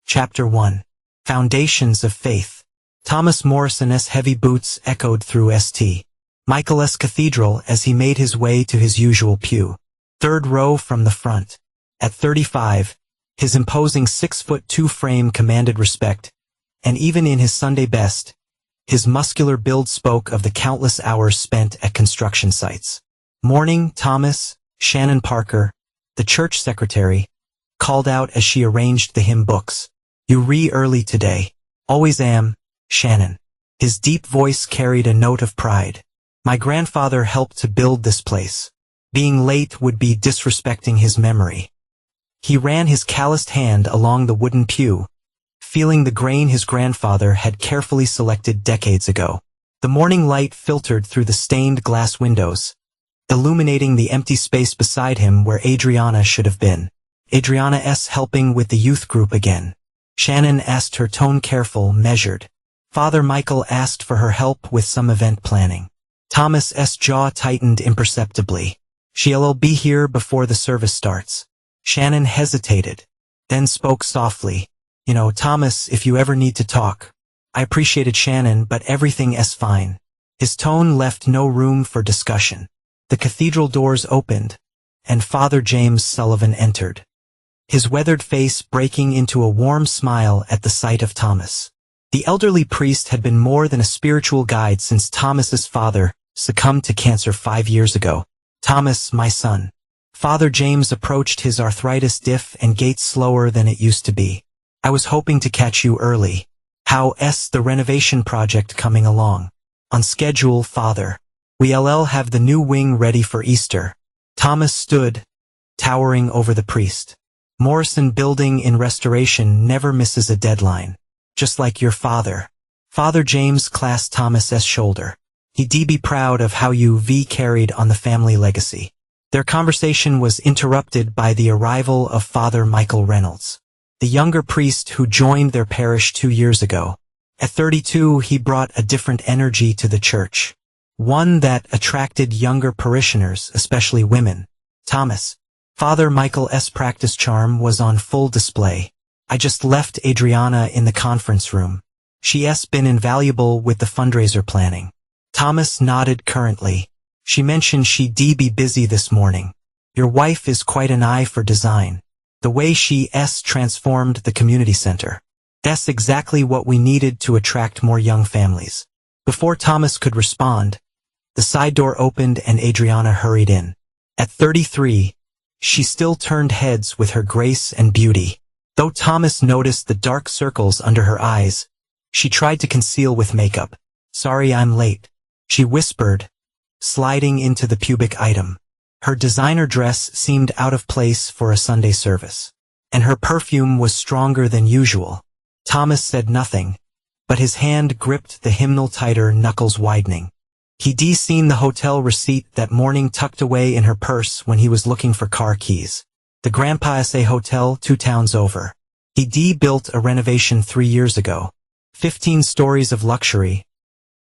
Chapter 1. Foundations of Faith. Thomas Morrison's heavy boots echoed through St. Michael's Cathedral as he made his way to his usual pew. Third row from the front. At 35, his imposing 6'2" frame commanded respect, and even in his Sunday best, his muscular build spoke of the countless hours spent at construction sites. "Morning, Thomas," Shannon Parker, the church secretary, called out as she arranged the hymn books. "You early today." "Always am, Shannon." His deep voice carried a note of pride. "My grandfather helped to build this place. Being late would be disrespecting his memory." He ran his calloused hand along the wooden pew, feeling the grain his grandfather had carefully selected decades ago. The morning light filtered through the stained glass windows, illuminating the empty space beside him where Adriana should have been. "Adriana's helping with the youth group again?" Shannon asked, her tone careful, measured. "Father Michael asked for her help with some event planning." Thomas's jaw tightened imperceptibly. "She'll be here before the service starts." Shannon hesitated, then spoke softly. "You know, Thomas, if you ever need to talk." "I appreciated Shannon, but everything's fine." His tone left no room for discussion. The cathedral doors opened, and Father James Sullivan entered, his weathered face breaking into a warm smile at the sight of Thomas. The elderly priest had been more than a spiritual guide since Thomas's father succumbed to cancer 5 years ago. "Thomas, my son." Father James approached his arthritis diff and gait slower than it used to be. "I was hoping to catch you early. How's the renovation project coming along?" "On schedule, Father. We'll have the new wing ready for Easter." Thomas stood, towering over the priest. "Morrison Building in restoration never misses a deadline. Just like your father." Father James clasped Thomas's shoulder. "He'd be proud of how you've carried on the family legacy." Their conversation was interrupted by the arrival of Father Michael Reynolds, the younger priest who joined their parish 2 years ago. At 32, he brought a different energy to the church, one that attracted younger parishioners, especially women. "Thomas." Father Michael's practice charm was on full display. "I just left Adriana in the conference room. She's been invaluable with the fundraiser planning." Thomas nodded currently. "She mentioned she'd be busy this morning. Your wife is quite an eye for design. The way she's transformed the community center. That's exactly what we needed to attract more young families." Before Thomas could respond, the side door opened and Adriana hurried in. At 33, she still turned heads with her grace and beauty. Though Thomas noticed the dark circles under her eyes, she tried to conceal with makeup. "Sorry I'm late," she whispered, sliding into the pubic item. Her designer dress seemed out of place for a Sunday service, and her perfume was stronger than usual. Thomas said nothing, but his hand gripped the hymnal tighter, knuckles widening. He'd seen the hotel receipt that morning tucked away in her purse when he was looking for car keys. The Grandpa's Hotel 2 towns over. He'd built a renovation 3 years ago. 15 stories of luxury.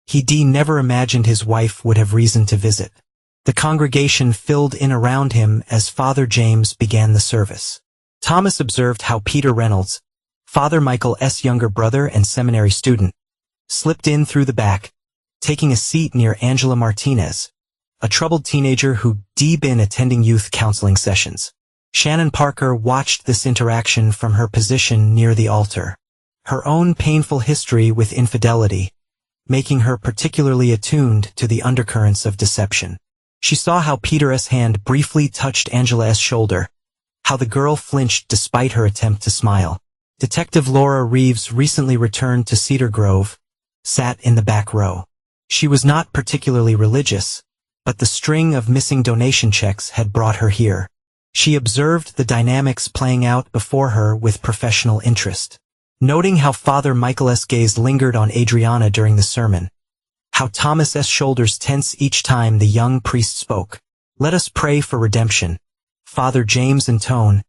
He'd never imagined his wife would have reason to visit. The congregation filled in around him as Father James began the service. Thomas observed how Peter Reynolds, Father Michael's younger brother and seminary student, slipped in through the back, taking a seat near Angela Martinez, a troubled teenager who'd been attending youth counseling sessions. Shannon Parker watched this interaction from her position near the altar, her own painful history with infidelity, making her particularly attuned to the undercurrents of deception. She saw how Peter's hand briefly touched Angela's shoulder, how the girl flinched despite her attempt to smile. Detective Laura Reeves recently returned to Cedar Grove, sat in the back row. She was not particularly religious, but the string of missing donation checks had brought her here. She observed the dynamics playing out before her with professional interest, noting how Father Michael's gaze lingered on Adriana during the sermon, how Thomas's shoulders tense each time the young priest spoke. "Let us pray for redemption," Father James intoned,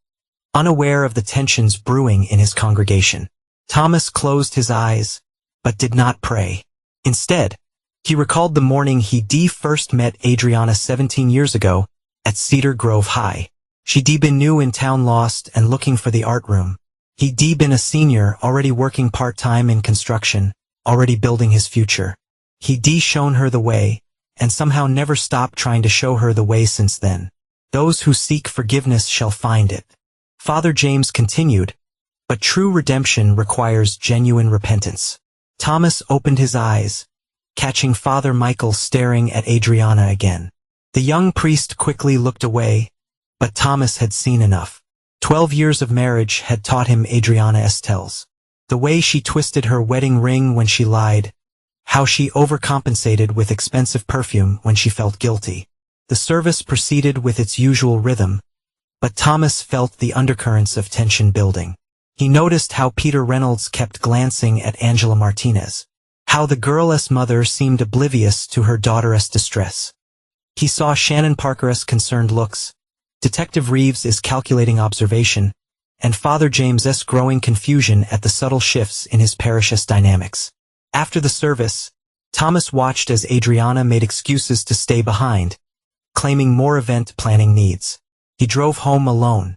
unaware of the tensions brewing in his congregation. Thomas closed his eyes, but did not pray. Instead, he recalled the morning he first met Adriana 17 years ago at Cedar Grove High. She'd been new in town, lost and looking for the art room. He'd been a senior, already working part-time in construction, already building his future. He'd shown her the way, and somehow never stopped trying to show her the way since then. Those who seek forgiveness shall find it. Father James continued, but true redemption requires genuine repentance. Thomas opened his eyes, catching Father Michael staring at Adriana again. The young priest quickly looked away, but Thomas had seen enough. 12 years of marriage had taught him Adriana Estelle's. The way she twisted her wedding ring when she lied, how she overcompensated with expensive perfume when she felt guilty. The service proceeded with its usual rhythm, but Thomas felt the undercurrents of tension building. He noticed how Peter Reynolds kept glancing at Angela Martinez, how the girl's mother seemed oblivious to her daughter's distress. He saw Shannon Parker's concerned looks, Detective Reeves's calculating observation, and Father James's growing confusion at the subtle shifts in his parish's dynamics. After the service, Thomas watched as Adriana made excuses to stay behind, claiming more event planning needs. He drove home alone,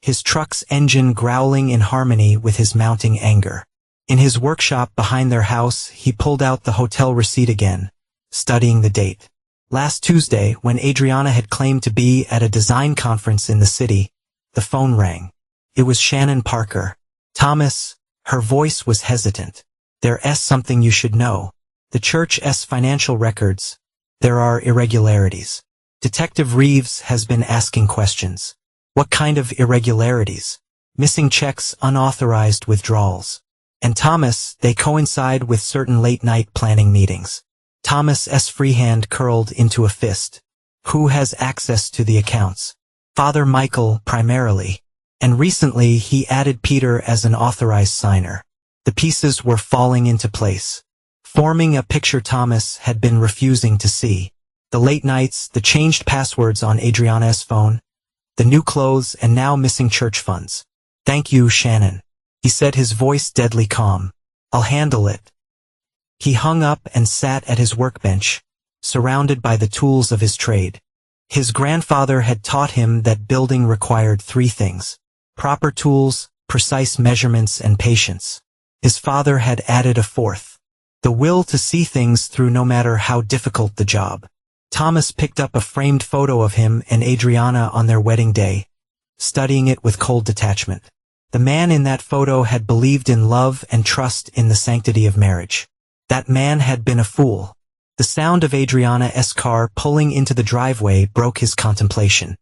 his truck's engine growling in harmony with his mounting anger. In his workshop behind their house, he pulled out the hotel receipt again, studying the date. Last Tuesday, when Adriana had claimed to be at a design conference in the city, the phone rang. It was Shannon Parker. Thomas, her voice was hesitant. There's something you should know. The church's financial records. There are irregularities. Detective Reeves has been asking questions. What kind of irregularities? Missing checks, unauthorized withdrawals. And Thomas, they coincide with certain late-night planning meetings. Thomas's free hand curled into a fist. Who has access to the accounts? Father Michael, primarily. And recently he added Peter as an authorized signer. The pieces were falling into place, forming a picture Thomas had been refusing to see. The late nights, the changed passwords on Adriana's phone, the new clothes, and now missing church funds. Thank you, Shannon, he said, his voice deadly calm. I'll handle it. He hung up and sat at his workbench, surrounded by the tools of his trade. His grandfather had taught him that building required 3 things: proper tools, precise measurements, and patience. His father had added a 4th: the will to see things through no matter how difficult the job. Thomas picked up a framed photo of him and Adriana on their wedding day, studying it with cold detachment. The man in that photo had believed in love and trust in the sanctity of marriage. That man had been a fool. The sound of Adriana's car pulling into the driveway broke his contemplation.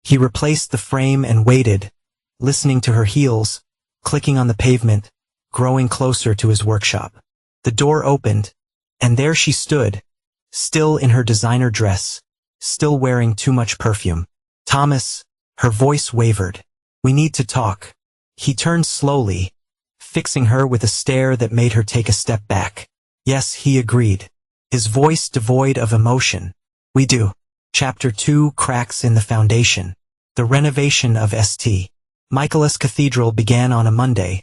He replaced the frame and waited, listening to her heels, clicking on the pavement, growing closer to his workshop. The door opened, and there she stood, still in her designer dress, still wearing too much perfume. Thomas, her voice wavered. We need to talk. He turned slowly, fixing her with a stare that made her take a step back. Yes, he agreed, his voice devoid of emotion. We do. Chapter 2: Cracks in the Foundation. The renovation of St. Michael's Cathedral began on a Monday,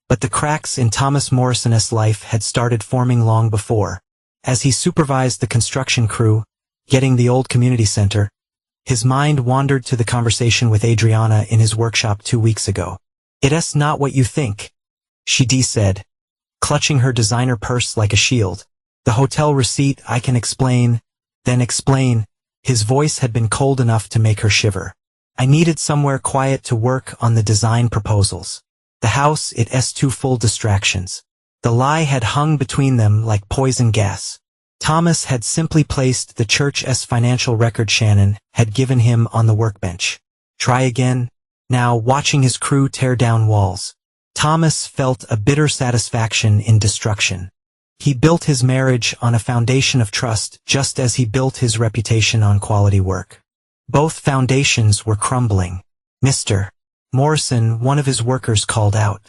but the cracks in Thomas Morrison's life had started forming long before. As he supervised the construction crew, getting the old community center, his mind wandered to the conversation with Adriana in his workshop 2 weeks ago. It's not what you think, she said, clutching her designer purse like a shield. The hotel receipt, I can explain, then explain. His voice had been cold enough to make her shiver. I needed somewhere quiet to work on the design proposals. The house, it's too full distractions. The lie had hung between them like poison gas. Thomas had simply placed the church's financial record Shannon had given him on the workbench. Try again. Now, watching his crew tear down walls, Thomas felt a bitter satisfaction in destruction. He built his marriage on a foundation of trust, just as he built his reputation on quality work. Both foundations were crumbling. Mr. Morrison, one of his workers, called out.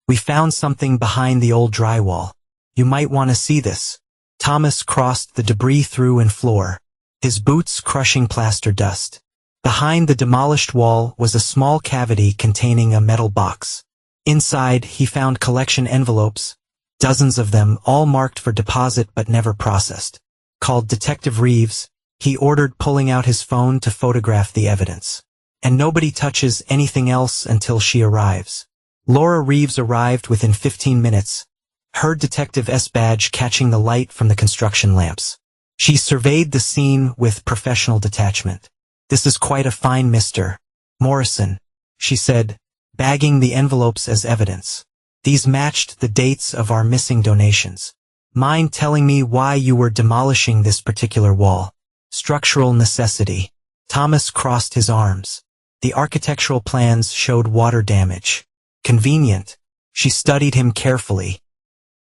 We found something behind the old drywall. You might want to see this. Thomas crossed the debris through and floor, his boots crushing plaster dust. Behind the demolished wall was a small cavity containing a metal box. Inside, he found collection envelopes, dozens of them, all marked for deposit but never processed. Called Detective Reeves, he ordered, pulling out his phone to photograph the evidence. And nobody touches anything else until she arrives. Laura Reeves arrived within 15 minutes, her Detective S badge catching the light from the construction lamps. She surveyed the scene with professional detachment. "This is quite a find, Mr. Morrison," she said, bagging the envelopes as evidence. "These matched the dates of our missing donations. Mind telling me why you were demolishing this particular wall?" "Structural necessity." Thomas crossed his arms. The architectural plans showed water damage. "Convenient." She studied him carefully.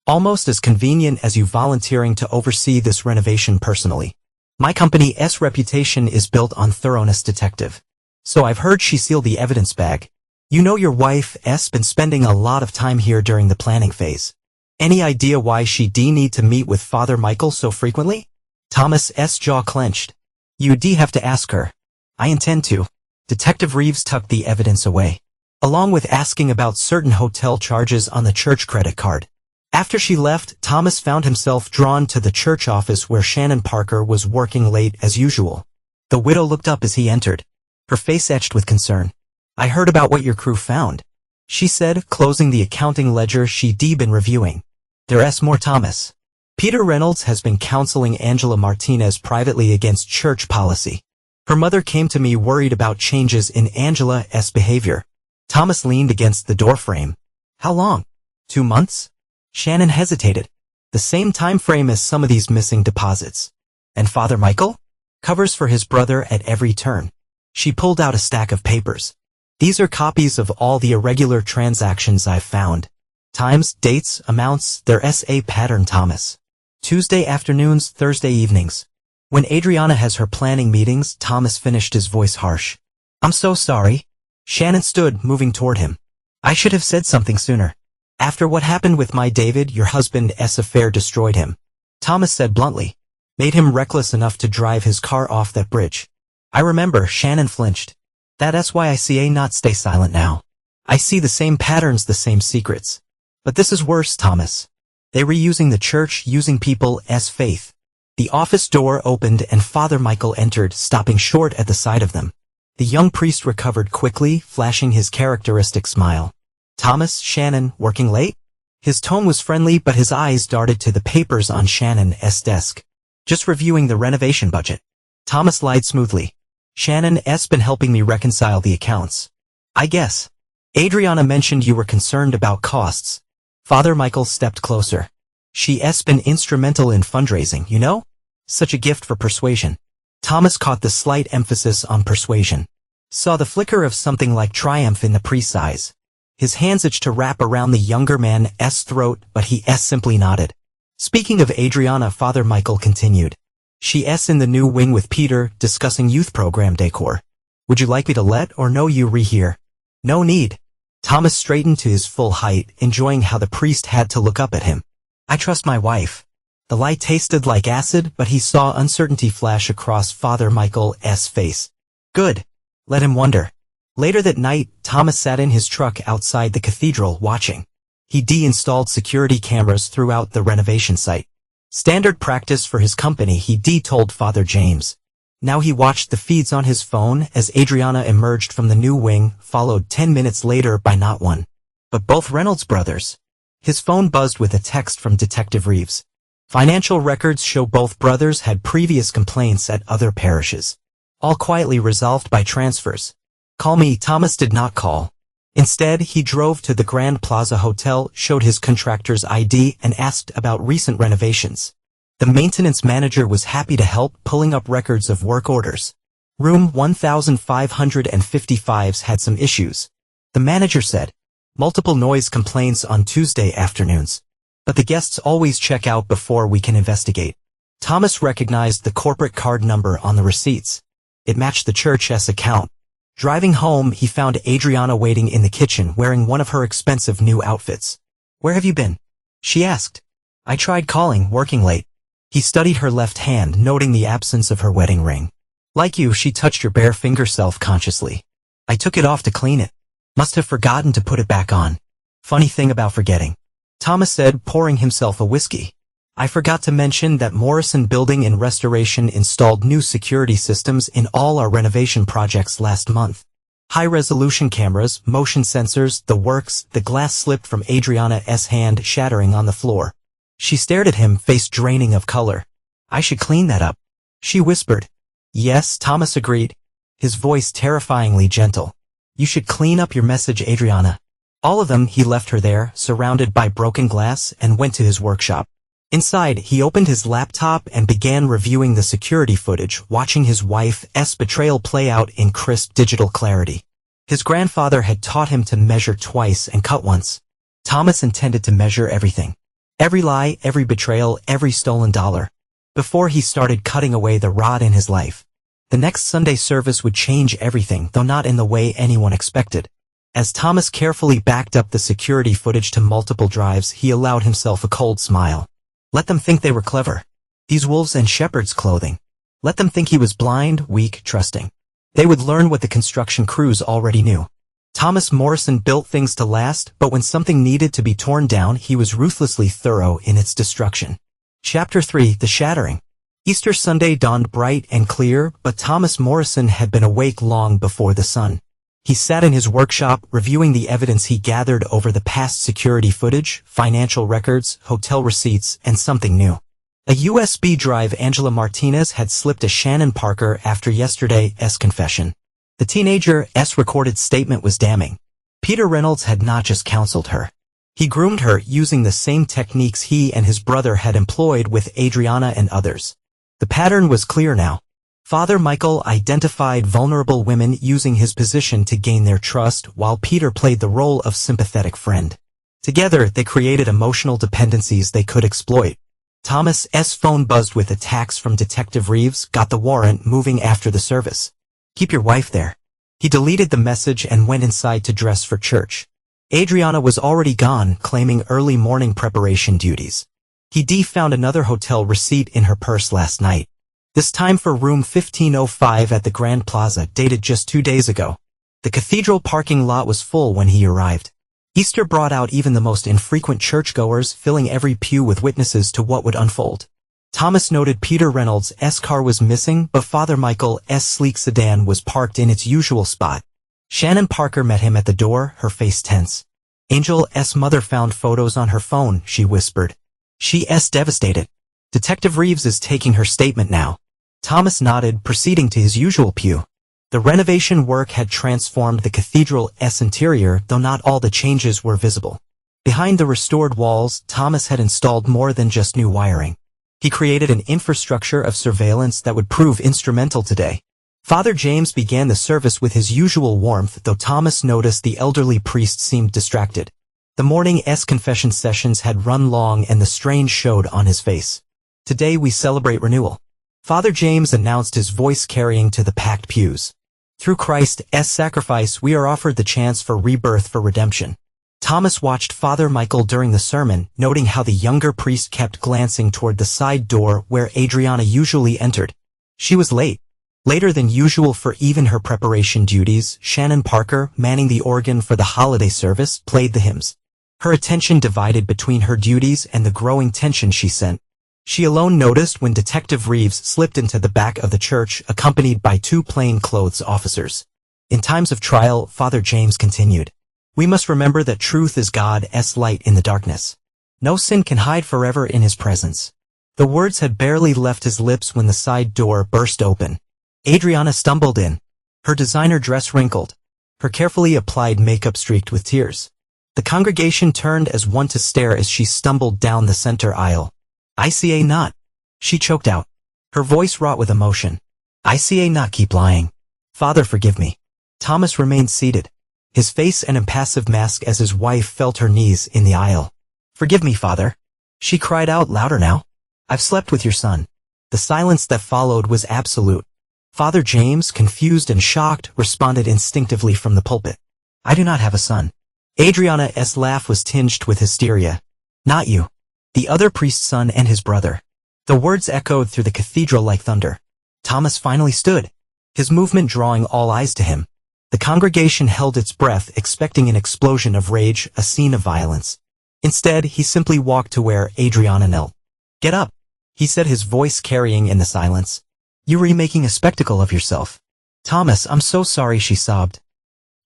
"Almost as convenient as you volunteering to oversee this renovation personally. My company's reputation is built on thoroughness, Detective. So I've heard she sealed the evidence bag. You know your wife's been spending a lot of time here during the planning phase. Any idea why she need to meet with Father Michael so frequently?" Thomas's jaw clenched. "You'd have to ask her." "I intend to." Detective Reeves tucked the evidence away, along with asking about certain hotel charges on the church credit card. After she left, Thomas found himself drawn to the church office where Shannon Parker was working late as usual. The widow looked up as he entered, her face etched with concern. "I heard about what your crew found," she said, closing the accounting ledger she'd been reviewing. "There's more, Thomas. Peter Reynolds has been counseling Angela Martinez privately against church policy. Her mother came to me worried about changes in Angela's behavior." Thomas leaned against the doorframe. "How long? 2 months?" Shannon hesitated. "The same time frame as some of these missing deposits." "And Father Michael?" "Covers for his brother at every turn." She pulled out a stack of papers. "These are copies of all the irregular transactions I've found. Times, dates, amounts, there's a pattern, Thomas. Tuesday afternoons, Thursday evenings. When Adriana has her planning meetings," Thomas finished, his voice harsh. "I'm so sorry." Shannon stood, moving toward him. "I should have said something sooner. After what happened with my David, your husband's affair destroyed him," Thomas said bluntly. "Made him reckless enough to drive his car off that bridge." "I remember," Shannon flinched. "That's why I see not stay silent now. I see the same patterns, the same secrets. But this is worse, Thomas. They were using the church, using people's faith." The office door opened and Father Michael entered, stopping short at the sight of them. The young priest recovered quickly, flashing his characteristic smile. "Thomas, Shannon, working late?" His tone was friendly, but his eyes darted to the papers on Shannon's desk. "Just reviewing the renovation budget." Thomas lied smoothly. "Shannon's been helping me reconcile the accounts. I guess. Adriana mentioned you were concerned about costs." Father Michael stepped closer. "She's been instrumental in fundraising, you know? Such a gift for persuasion." Thomas caught the slight emphasis on persuasion. Saw the flicker of something like triumph in the priest's eyes. His hands itched to wrap around the younger man's throat, but he simply nodded. "Speaking of Adriana," Father Michael continued. "She's in the new wing with Peter, discussing youth program decor. Would you like me to let or know you here?" "No need." Thomas straightened to his full height, enjoying how the priest had to look up at him. "I trust my wife." The light tasted like acid, but he saw uncertainty flash across Father Michael's face. "Good. Let him wonder." Later that night, Thomas sat in his truck outside the cathedral watching. He de-installed security cameras throughout the renovation site. Standard practice for his company, he told Father James. Now he watched the feeds on his phone as Adriana emerged from the new wing, followed 10 minutes later by not one, but both Reynolds brothers. His phone buzzed with a text from Detective Reeves. Financial records show both brothers had previous complaints at other parishes, all quietly resolved by transfers. "Call me." Thomas did not call. Instead, he drove to the Grand Plaza Hotel, showed his contractor's ID, and asked about recent renovations. The maintenance manager was happy to help, pulling up records of work orders. Room 1555's had some issues, the manager said. Multiple noise complaints on Tuesday afternoons. But the guests always check out before we can investigate. Thomas recognized the corporate card number on the receipts. It matched the church's account. Driving home, he found Adriana waiting in the kitchen wearing one of her expensive new outfits. "Where have you been?" she asked. "I tried calling, working late." He studied her left hand, noting the absence of her wedding ring. "Like you," she touched her bare finger self-consciously. "I took it off to clean it. Must have forgotten to put it back on. Funny thing about forgetting," Thomas said, pouring himself a whiskey. "I forgot to mention that Morrison Building and Restoration installed new security systems in all our renovation projects last month. High-resolution cameras, motion sensors, the works. The glass slipped from Adriana's hand, shattering on the floor. She stared at him, face draining of color. "I should clean that up," she whispered. "Yes," Thomas agreed, his voice terrifyingly gentle. "You should clean up your message, Adriana." All of them. He left her there, surrounded by broken glass, and went to his workshop. Inside, he opened his laptop and began reviewing the security footage, watching his wife's betrayal play out in crisp digital clarity. His grandfather had taught him to measure twice and cut once. Thomas intended to measure everything. Every lie, every betrayal, every stolen dollar. Before he started cutting away the rod in his life. The next Sunday service would change everything, though not in the way anyone expected. As Thomas carefully backed up the security footage to multiple drives, he allowed himself a cold smile. Let them think they were clever. These wolves in shepherd's clothing. Let them think he was blind, weak, trusting. They would learn what the construction crews already knew. Thomas Morrison built things to last, but when something needed to be torn down, he was ruthlessly thorough in its destruction. Chapter 3: The Shattering. Easter Sunday dawned bright and clear, but Thomas Morrison had been awake long before the sun. He sat in his workshop, reviewing the evidence he gathered over the past: security footage, financial records, hotel receipts, and something new. A USB drive. Angela Martinez had slipped to Shannon Parker after yesterday's confession. The teenager's recorded statement was damning. Peter Reynolds had not just counseled her. He groomed her using the same techniques he and his brother had employed with Adriana and others. The pattern was clear now. Father Michael identified vulnerable women using his position to gain their trust, while Peter played the role of sympathetic friend. Together, they created emotional dependencies they could exploit. Thomas's phone buzzed with attacks from Detective Reeves. "Got the warrant, moving after the service. Keep your wife there." He deleted the message and went inside to dress for church. Adriana was already gone, claiming early morning preparation duties. He found another hotel receipt in her purse last night. This time for room 1505 at the Grand Plaza, dated just 2 days ago. The cathedral parking lot was full when he arrived. Easter brought out even the most infrequent churchgoers, filling every pew with witnesses to what would unfold. Thomas noted Peter Reynolds' car was missing, but Father Michael's sleek sedan was parked in its usual spot. Shannon Parker met him at the door, her face tense. "Angel's mother found photos on her phone," she whispered. "She's devastated. Detective Reeves is taking her statement now." Thomas nodded, proceeding to his usual pew. The renovation work had transformed the cathedral's interior, though not all the changes were visible. Behind the restored walls, Thomas had installed more than just new wiring. He created an infrastructure of surveillance that would prove instrumental today. Father James began the service with his usual warmth, though Thomas noticed the elderly priest seemed distracted. The morning's confession sessions had run long and the strain showed on his face. "Today we celebrate renewal," Father James announced, his voice carrying to the packed pews. "Through Christ's sacrifice, we are offered the chance for rebirth, for redemption." Thomas watched Father Michael during the sermon, noting how the younger priest kept glancing toward the side door where Adriana usually entered. She was late. Later than usual for even her preparation duties. Shannon Parker, manning the organ for the holiday service, played the hymns. Her attention divided between her duties and the growing tension she sensed. She alone noticed when Detective Reeves slipped into the back of the church, accompanied by 2 plainclothes officers. In times of trial, Father James continued, "We must remember that truth is God's light in the darkness. No sin can hide forever in his presence." The words had barely left his lips when the side door burst open. Adriana stumbled in, her designer dress wrinkled, her carefully applied makeup streaked with tears. The congregation turned as one to stare as she stumbled down the center aisle. "I see not," she choked out, her voice wrought with emotion. "I see not, keep lying. Father, forgive me." Thomas remained seated, his face an impassive mask as his wife felt her knees in the aisle. "Forgive me, Father," she cried out, louder now. "I've slept with your son." The silence that followed was absolute. Father James, confused and shocked, responded instinctively from the pulpit. "I do not have a son." Adriana's laugh was tinged with hysteria. "Not you. The other priest's son and his brother." The words echoed through the cathedral like thunder. Thomas finally stood, his movement drawing all eyes to him. The congregation held its breath, expecting an explosion of rage, a scene of violence. Instead, he simply walked to where Adriana knelt. "Get up," he said, his voice carrying in the silence. "You were making a spectacle of yourself." "Thomas, I'm so sorry," she sobbed.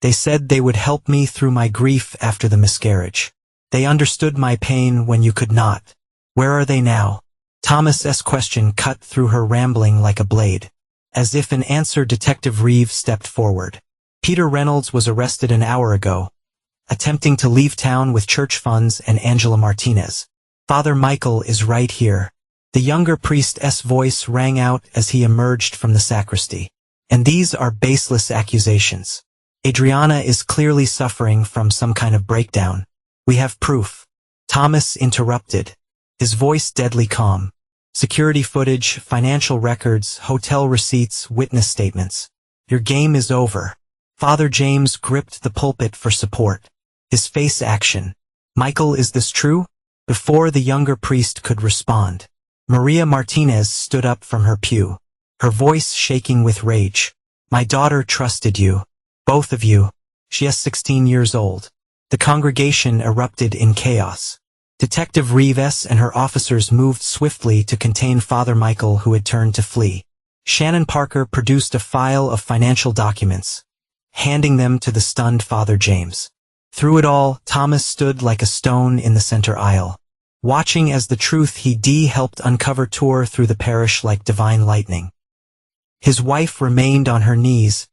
They said they would help me through my grief after the miscarriage. They understood my pain when you could not. Where are they now? Thomas's question cut through her rambling like a blade. As if an answer, Detective Reeves stepped forward. Peter Reynolds was arrested an hour ago, attempting to leave town with church funds and Angela Martinez. Father Michael is right here. The younger priest's voice rang out as he emerged from the sacristy. And these are baseless accusations. Adriana is clearly suffering from some kind of breakdown. We have proof. Thomas interrupted, his voice deadly calm. Security footage, financial records, hotel receipts, witness statements. Your game is over. Father James gripped the pulpit for support. His face action. Michael, is this true? Before the younger priest could respond, Maria Martinez stood up from her pew, her voice shaking with rage. My daughter trusted you. Both of you. She is 16 years old. The congregation erupted in chaos. Detective Reeves and her officers moved swiftly to contain Father Michael, who had turned to flee. Shannon Parker produced a file of financial documents, handing them to the stunned Father James. Through it all, Thomas stood like a stone in the center aisle, watching as the truth he helped uncover tore through the parish like divine lightning. His wife remained on her knees,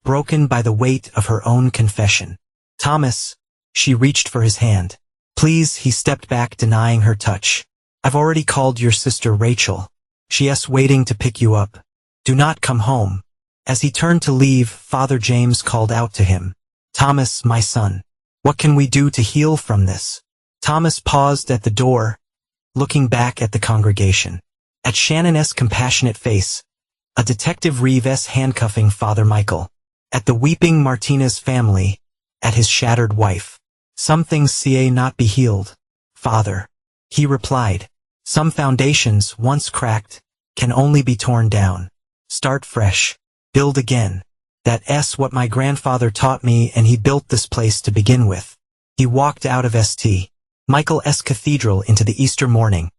broken by the weight of her own confession. Thomas, she reached for his hand. Please, he stepped back, denying her touch. I've already called your sister Rachel. She is waiting to pick you up. Do not come home. As he turned to leave, Father James called out to him. Thomas, my son, what can we do to heal from this? Thomas paused at the door, looking back at the congregation. At Shannon's compassionate face, a Detective Reeves handcuffing Father Michael. At the weeping Martinez family, at his shattered wife. Some things cannot be healed, Father. He replied. Some foundations, once cracked, can only be torn down. Start fresh. Build again. That's what my grandfather taught me, and he built this place to begin with. He walked out of St. Michael's Cathedral into the Easter morning,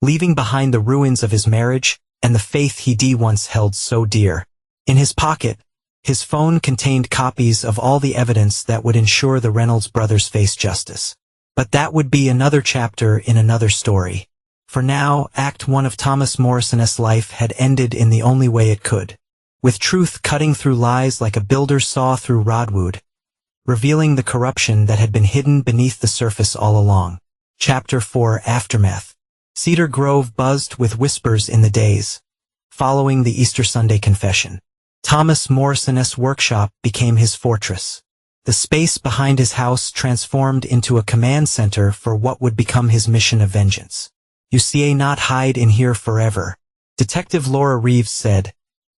leaving behind the ruins of his marriage and the faith he once held so dear. In his pocket, his phone contained copies of all the evidence that would ensure the Reynolds brothers face justice. But that would be another chapter in another story. For now, Act 1 of Thomas Morrison's life had ended in the only way it could, with truth cutting through lies like a builder saw through rodwood, revealing the corruption that had been hidden beneath the surface all along. Chapter 4: Aftermath. Cedar Grove buzzed with whispers in the days following the Easter Sunday confession. Thomas Morrison's workshop became his fortress. The space behind his house transformed into a command center for what would become his mission of vengeance. You cannot hide in here forever, Detective Laura Reeves said,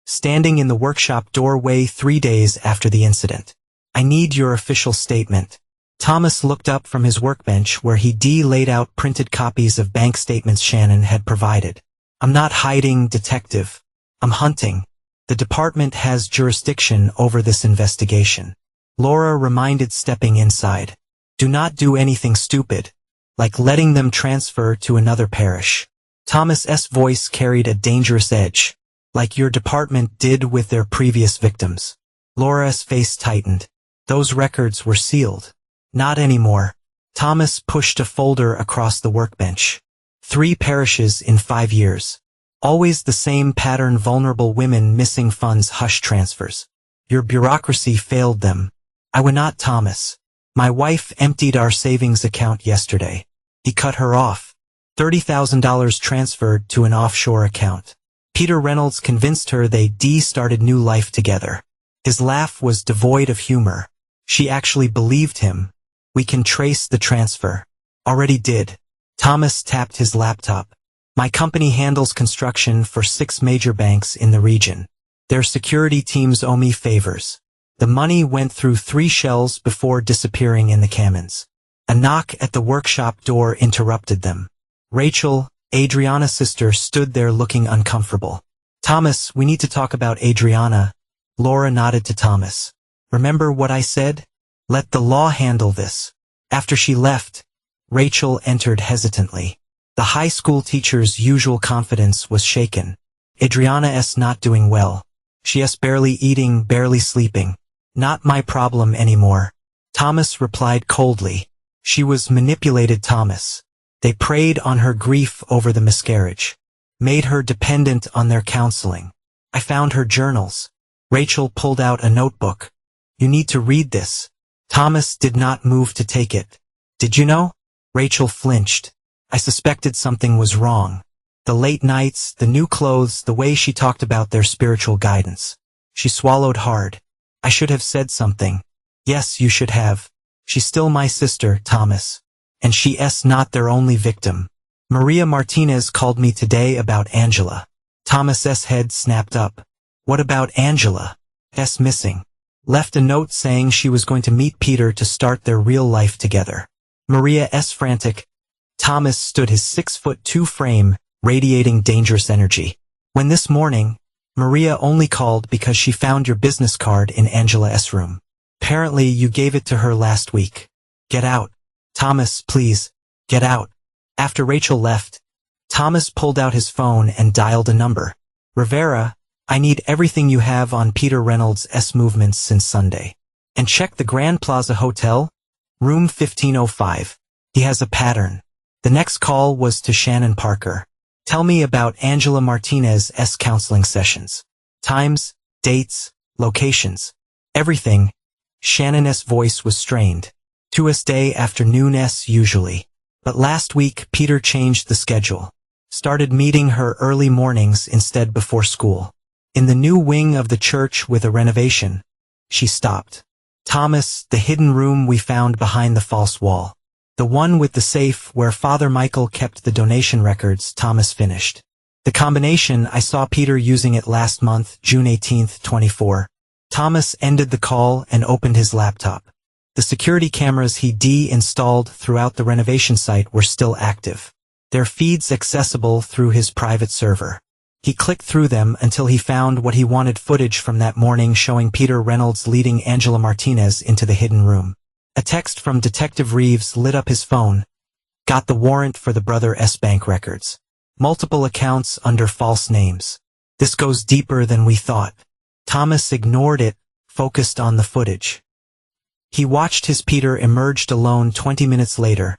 standing in the workshop doorway 3 days after the incident. I need your official statement. Thomas looked up from his workbench where he laid out printed copies of bank statements Shannon had provided. I'm not hiding, Detective. I'm hunting. The department has jurisdiction over this investigation. Laura reminded, stepping inside. Do not do anything stupid, like letting them transfer to another parish. Thomas's voice carried a dangerous edge, like your department did with their previous victims. Laura's face tightened. Those records were sealed. Not anymore. Thomas pushed a folder across the workbench. 3 parishes in 5 years. Always the same pattern: vulnerable women, missing funds, hush transfers. Your bureaucracy failed them. I would not, Thomas. My wife emptied our savings account yesterday. He cut her off. $30,000 transferred to an offshore account. Peter Reynolds convinced her they started new life together. His laugh was devoid of humor. She actually believed him. We can trace the transfer. Already did. Thomas tapped his laptop. My company handles construction for 6 major banks in the region. Their security teams owe me favors. The money went through 3 shells before disappearing in the cannons. A knock at the workshop door interrupted them. Rachel, Adriana's sister, stood there looking uncomfortable. Thomas, we need to talk about Adriana. Laura nodded to Thomas. Remember what I said? Let the law handle this. After she left, Rachel entered hesitantly. The high school teacher's usual confidence was shaken. Adriana is not doing well. She is barely eating, barely sleeping. Not my problem anymore. Thomas replied coldly. She was manipulated, Thomas. They preyed on her grief over the miscarriage. Made her dependent on their counseling. I found her journals. Rachel pulled out a notebook. You need to read this. Thomas did not move to take it. Did you know? Rachel flinched. I suspected something was wrong. The late nights, the new clothes, the way she talked about their spiritual guidance. She swallowed hard. I should have said something. Yes, you should have. She's still my sister, Thomas. And she's not their only victim. Maria Martinez called me today about Angela. Thomas's head snapped up. What about Angela? S missing. Left a note saying she was going to meet Peter to start their real life together. Maria's frantic. Thomas stood his 6'2" frame, radiating dangerous energy. When this morning, Maria only called because she found your business card in Angela's room. Apparently you gave it to her last week. Get out. Thomas, please. Get out. After Rachel left, Thomas pulled out his phone and dialed a number. Rivera, I need everything you have on Peter Reynolds' movements since Sunday. And check the Grand Plaza Hotel, room 1505. He has a pattern. The next call was to Shannon Parker. Tell me about Angela Martinez's counseling sessions. Times, dates, locations. Everything. Shannon's voice was strained. Tuesday afternoons usually. But last week Peter changed the schedule. Started meeting her early mornings instead before school. In the new wing of the church with a renovation. She stopped. Thomas, the hidden room we found behind the false wall. The one with the safe where Father Michael kept the donation records, Thomas finished. The combination, I saw Peter using it last month, June 18, 24. Thomas ended the call and opened his laptop. The security cameras he de-installed throughout the renovation site were still active. Their feeds accessible through his private server. He clicked through them until he found what he wanted, footage from that morning showing Peter Reynolds leading Angela Martinez into the hidden room. A text from Detective Reeves lit up his phone. Got the warrant for the brother's bank records. Multiple accounts under false names. This goes deeper than we thought. Thomas ignored it, focused on the footage. He watched as Peter emerged alone 20 minutes later,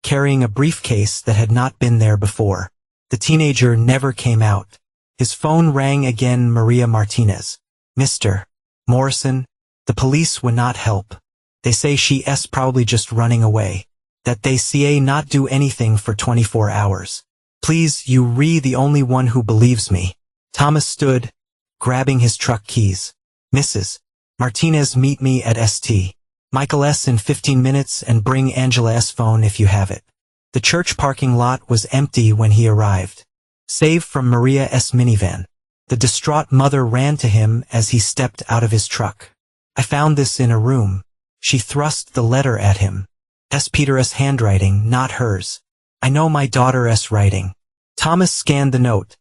carrying a briefcase that had not been there before. The teenager never came out. His phone rang again. Maria Martinez. Mr. Morrison, the police would not help. They say she's probably just running away. That they ca not do anything for 24 hours. Please, you re the only one who believes me. Thomas stood, grabbing his truck keys. Mrs. Martinez, meet me at St. Michael's in 15 minutes and bring Angela's phone if you have it. The church parking lot was empty when he arrived. Save from Maria's minivan. The distraught mother ran to him as he stepped out of his truck. I found this in a room. She thrust the letter at him. Peter's handwriting, not hers. I know my daughter's writing. Thomas scanned the note,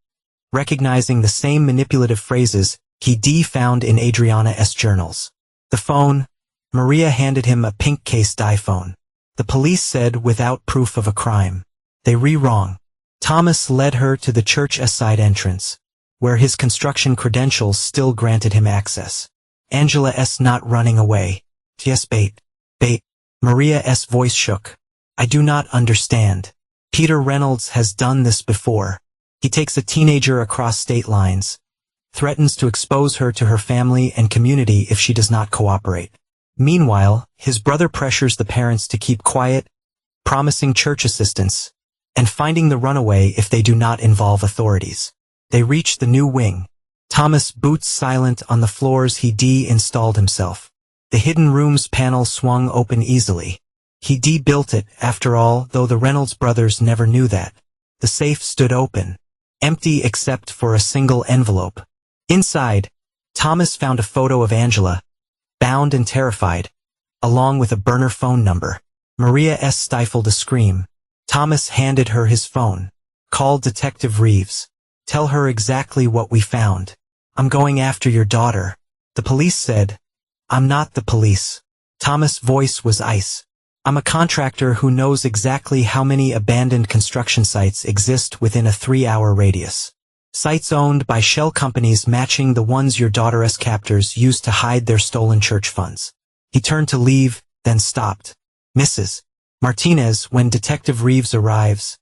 recognizing the same manipulative phrases he found in Adriana's journals. The phone, Maria handed him a pink-cased iPhone. The police said without proof of a crime. They wrong. Thomas led her to the church's side entrance, where his construction credentials still granted him access. Angela's not running away. Yes, bait. Maria's voice shook. I do not understand. Peter Reynolds has done this before. He takes a teenager across state lines, threatens to expose her to her family and community if she does not cooperate. Meanwhile, his brother pressures the parents to keep quiet, promising church assistance, and finding the runaway if they do not involve authorities. They reach the new wing. Thomas boots silent on the floors he de-installed himself. The hidden room's panel swung open easily. He de-built it, after all, though the Reynolds brothers never knew that. The safe stood open, empty except for a single envelope. Inside, Thomas found a photo of Angela, bound and terrified, along with a burner phone number. Maria stifled a scream. Thomas handed her his phone. Call Detective Reeves. Tell her exactly what we found. I'm going after your daughter. The police said. I'm not the police. Thomas' voice was ice. I'm a contractor who knows exactly how many abandoned construction sites exist within a 3-hour radius. Sites owned by shell companies matching the ones your daughter's captors used to hide their stolen church funds. He turned to leave, then stopped. Mrs. Martinez, when Detective Reeves arrives,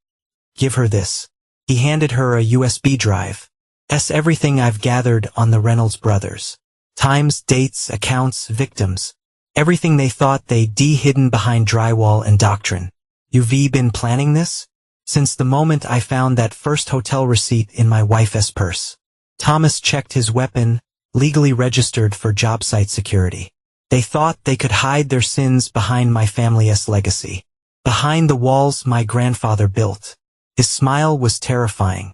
give her this. He handed her a USB drive. Everything I've gathered on the Reynolds brothers. Times, dates, accounts, victims. Everything they thought they'd hidden behind drywall and doctrine. You've been planning this? Since the moment I found that first hotel receipt in my wife's purse. Thomas checked his weapon, legally registered for job site security. They thought they could hide their sins behind my family's legacy. Behind the walls my grandfather built. His smile was terrifying.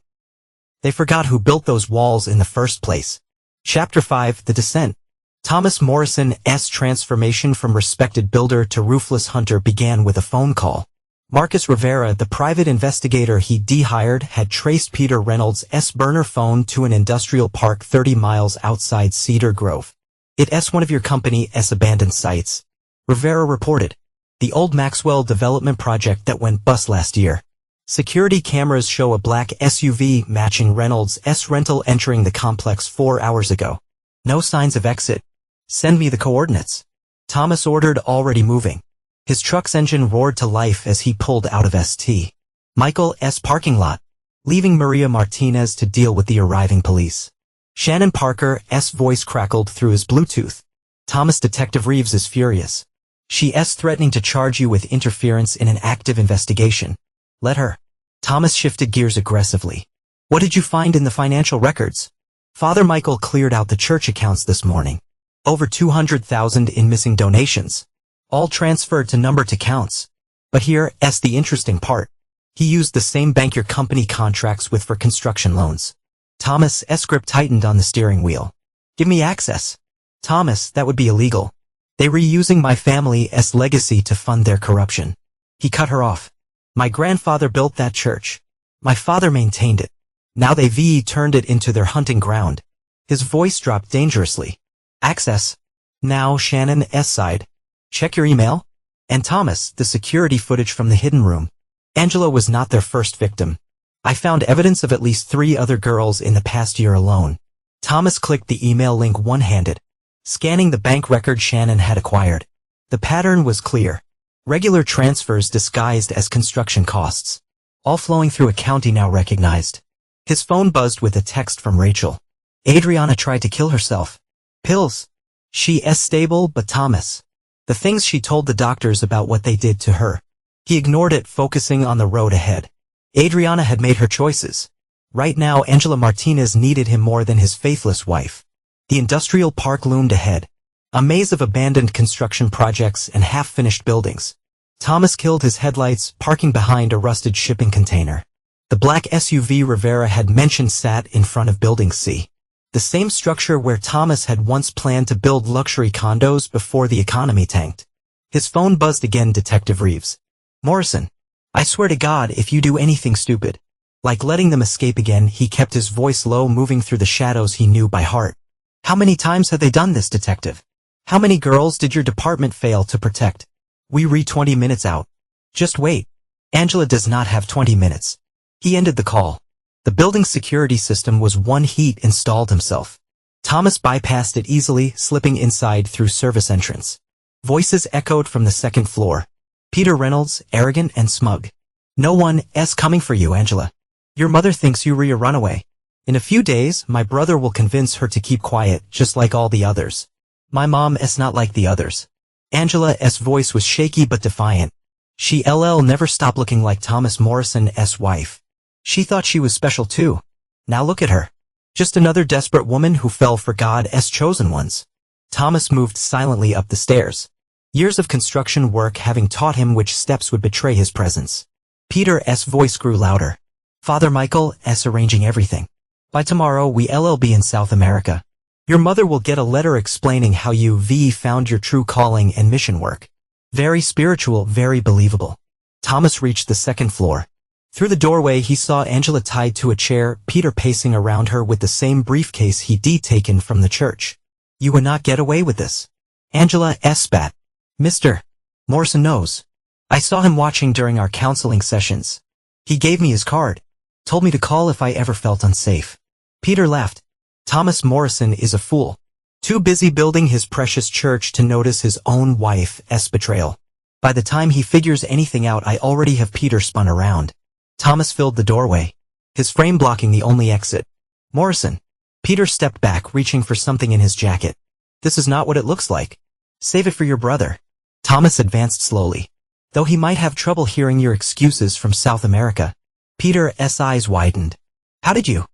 They forgot who built those walls in the first place. Chapter 5, The Descent. Thomas Morrison's transformation from respected builder to ruthless hunter began with a phone call. Marcus Rivera, the private investigator he'd hired, had traced Peter Reynolds' burner phone to an industrial park 30 miles outside Cedar Grove. It's one of your company's abandoned sites, Rivera reported. The old Maxwell development project that went bust last year. Security cameras show a black SUV matching Reynolds' rental entering the complex 4 hours ago. No signs of exit. Send me the coordinates. Thomas ordered, already moving. His truck's engine roared to life as he pulled out of St. Michael's parking lot, leaving Maria Martinez to deal with the arriving police. Shannon Parker's voice crackled through his Bluetooth. Thomas, Detective Reeves is furious. She's threatening to charge you with interference in an active investigation. Let her. Thomas shifted gears aggressively. What did you find in the financial records? Father Michael cleared out the church accounts this morning. Over $200,000 in missing donations. All transferred to numbered accounts. But here's the interesting part. He used the same bank your company contracts with for construction loans. Thomas's grip tightened on the steering wheel. Give me access. Thomas, that would be illegal. They were using my family's legacy to fund their corruption. He cut her off. My grandfather built that church. My father maintained it. Now they've turned it into their hunting ground. His voice dropped dangerously. Access. Now Shannon's side. Check your email. And Thomas, the security footage from the hidden room. Angela was not their first victim. I found evidence of at least 3 other girls in the past year alone. Thomas clicked the email link one-handed, scanning the bank record Shannon had acquired. The pattern was clear. Regular transfers disguised as construction costs. All flowing through account he now recognized. His phone buzzed with a text from Rachel. Adriana tried to kill herself. Pills. She's stable, but Thomas. The things she told the doctors about what they did to her. He ignored it, focusing on the road ahead. Adriana had made her choices. Right now Angela Martinez needed him more than his faithless wife. The industrial park loomed ahead. A maze of abandoned construction projects and half-finished buildings. Thomas killed his headlights, parking behind a rusted shipping container. The black SUV Rivera had mentioned sat in front of Building C. The same structure where Thomas had once planned to build luxury condos before the economy tanked. His phone buzzed again. Detective Reeves. Morrison. I swear to God, if you do anything stupid. Like letting them escape again, he kept his voice low, moving through the shadows he knew by heart. How many times have they done this, detective? How many girls did your department fail to protect? We re 20 minutes out. Just wait. Angela does not have 20 minutes. He ended the call. The building's security system was one heat installed himself. Thomas bypassed it easily, slipping inside through service entrance. Voices echoed from the second floor. Peter Reynolds, arrogant and smug. No one's coming for you, Angela. Your mother thinks you're a runaway. In a few days, my brother will convince her to keep quiet, just like all the others. My mom's not like the others. Angela's voice was shaky but defiant. She'll never stop looking like Thomas Morrison's wife. She thought she was special too. Now look at her. Just another desperate woman who fell for God's chosen ones. Thomas moved silently up the stairs. Years of construction work having taught him which steps would betray his presence. Peter's voice grew louder. Father Michael's arranging everything. By tomorrow we'll be in South America. Your mother will get a letter explaining how you've found your true calling and mission work. Very spiritual, very believable. Thomas reached the second floor. Through the doorway he saw Angela tied to a chair, Peter pacing around her with the same briefcase he'd taken from the church. You would not get away with this. Angela spat. Mr. Morrison knows. I saw him watching during our counseling sessions. He gave me his card. Told me to call if I ever felt unsafe. Peter laughed. Thomas Morrison is a fool. Too busy building his precious church to notice his own wife's betrayal. By the time he figures anything out, I already have Peter spun around. Thomas filled the doorway, his frame blocking the only exit. Morrison. Peter stepped back, reaching for something in his jacket. This is not what it looks like. Save it for your brother. Thomas advanced slowly. Though he might have trouble hearing your excuses from South America. Peter's eyes widened. How did you?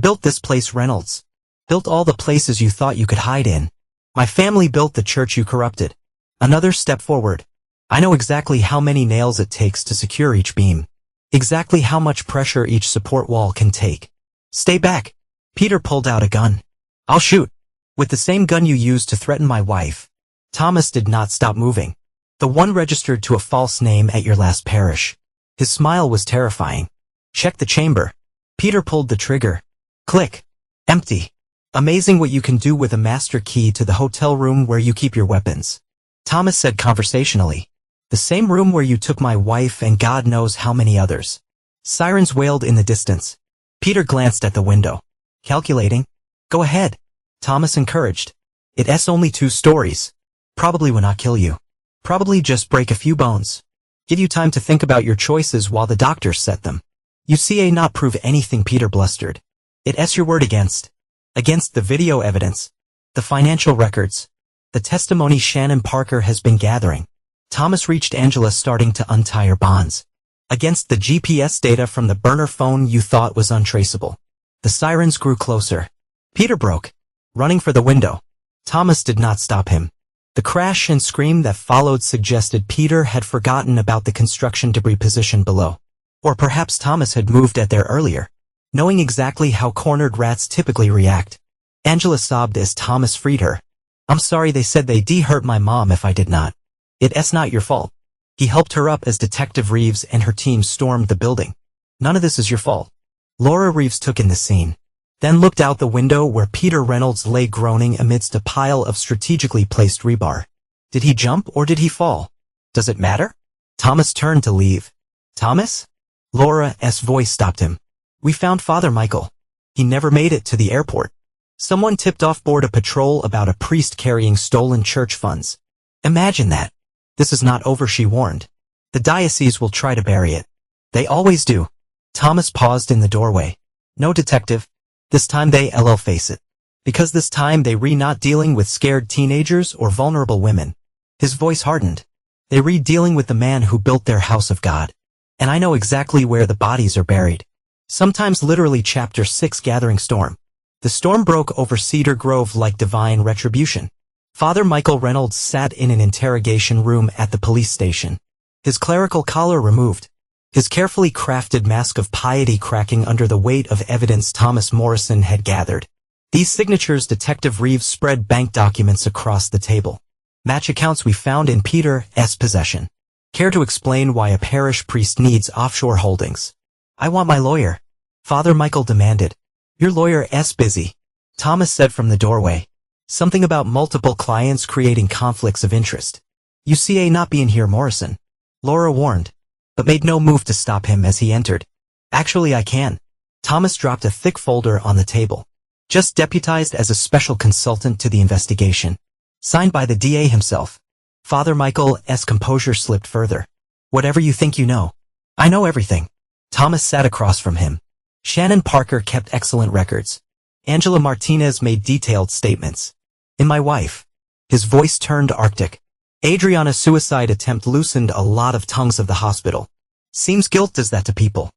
Built this place, Reynolds. Built all the places you thought you could hide in. My family built the church you corrupted. Another step forward. I know exactly how many nails it takes to secure each beam. Exactly how much pressure each support wall can take. Stay back. Peter pulled out a gun. I'll shoot. With the same gun you used to threaten my wife. Thomas did not stop moving. The one registered to a false name at your last parish. His smile was terrifying. Check the chamber. Peter pulled the trigger. Click. Empty. Amazing what you can do with a master key to the hotel room where you keep your weapons. Thomas said conversationally. The same room where you took my wife and God knows how many others. Sirens wailed in the distance. Peter glanced at the window. Calculating? Go ahead. Thomas encouraged. It's only 2 stories. Probably will not kill you. Probably just break a few bones. Give you time to think about your choices while the doctors set them. You see, not prove anything, Peter blustered. It's your word against. Against the video evidence. The financial records. The testimony Shannon Parker has been gathering. Thomas reached Angela, starting to untie her bonds. Against the GPS data from the burner phone you thought was untraceable. The sirens grew closer. Peter broke, running for the window. Thomas did not stop him. The crash and scream that followed suggested Peter had forgotten about the construction debris position below. Or perhaps Thomas had moved it there earlier, knowing exactly how cornered rats typically react. Angela sobbed as Thomas freed her. I'm sorry, they said they'd hurt my mom if I did not. It's not your fault. He helped her up as Detective Reeves and her team stormed the building. None of this is your fault. Laura Reeves took in the scene, then looked out the window where Peter Reynolds lay groaning amidst a pile of strategically placed rebar. Did he jump or did he fall? Does it matter? Thomas turned to leave. Thomas? Laura's voice stopped him. We found Father Michael. He never made it to the airport. Someone tipped off Border Patrol about a priest carrying stolen church funds. Imagine that. This is not over, she warned. The diocese will try to bury it. They always do. Thomas paused in the doorway. No, detective. This time they'll face it. Because this time they not dealing with scared teenagers or vulnerable women. His voice hardened. They dealing with the man who built their house of God. And I know exactly where the bodies are buried. Sometimes literally. Chapter 6. Gathering Storm. The storm broke over Cedar Grove like divine retribution. Father Michael Reynolds sat in an interrogation room at the police station. His clerical collar removed. His carefully crafted mask of piety cracking under the weight of evidence Thomas Morrison had gathered. These signatures. Detective Reeves spread bank documents across the table. Match accounts we found in Peter's possession. Care to explain why a parish priest needs offshore holdings? I want my lawyer. Father Michael demanded. Your lawyer's busy. Thomas said from the doorway. Something about multiple clients creating conflicts of interest. You see, not being here, Morrison. Laura warned, but made no move to stop him as he entered. Actually, I can. Thomas dropped a thick folder on the table. Just deputized as a special consultant to the investigation. Signed by the DA himself. Father Michael's composure slipped further. Whatever you think you know. I know everything. Thomas sat across from him. Shannon Parker kept excellent records. Angela Martinez made detailed statements. In my wife. His voice turned arctic. Adriana's suicide attempt loosened a lot of tongues of the hospital. Seems guilt does that to people.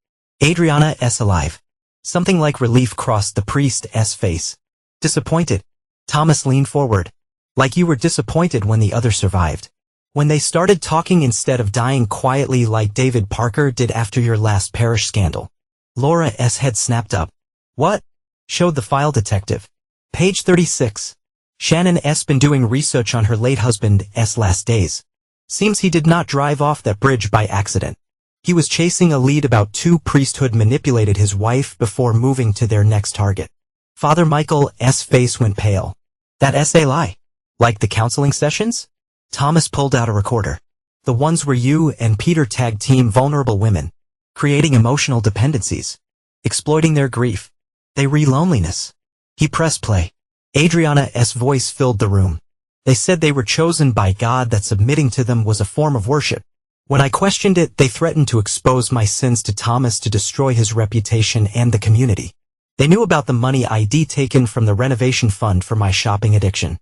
Adriana's alive. Something like relief crossed the priest's face. Disappointed. Thomas leaned forward. Like you were disappointed when the other survived. When they started talking instead of dying quietly like David Parker did after your last parish scandal. Laura's head snapped up. What? Showed the file, detective. Page 36. Shannon's been doing research on her late husband's last days. Seems he did not drive off that bridge by accident. He was chasing a lead about 2 priesthood manipulated his wife before moving to their next target. Father Michael's face went pale. That's a lie. Like the counseling sessions? Thomas pulled out a recorder. The ones where you and Peter tag team vulnerable women. Creating emotional dependencies. Exploiting their grief. They loneliness. He pressed play. Adriana's voice filled the room. They said they were chosen by God, that submitting to them was a form of worship. When I questioned it, they threatened to expose my sins to Thomas to destroy his reputation and the community. They knew about the money I'd taken from the renovation fund for my shopping addiction.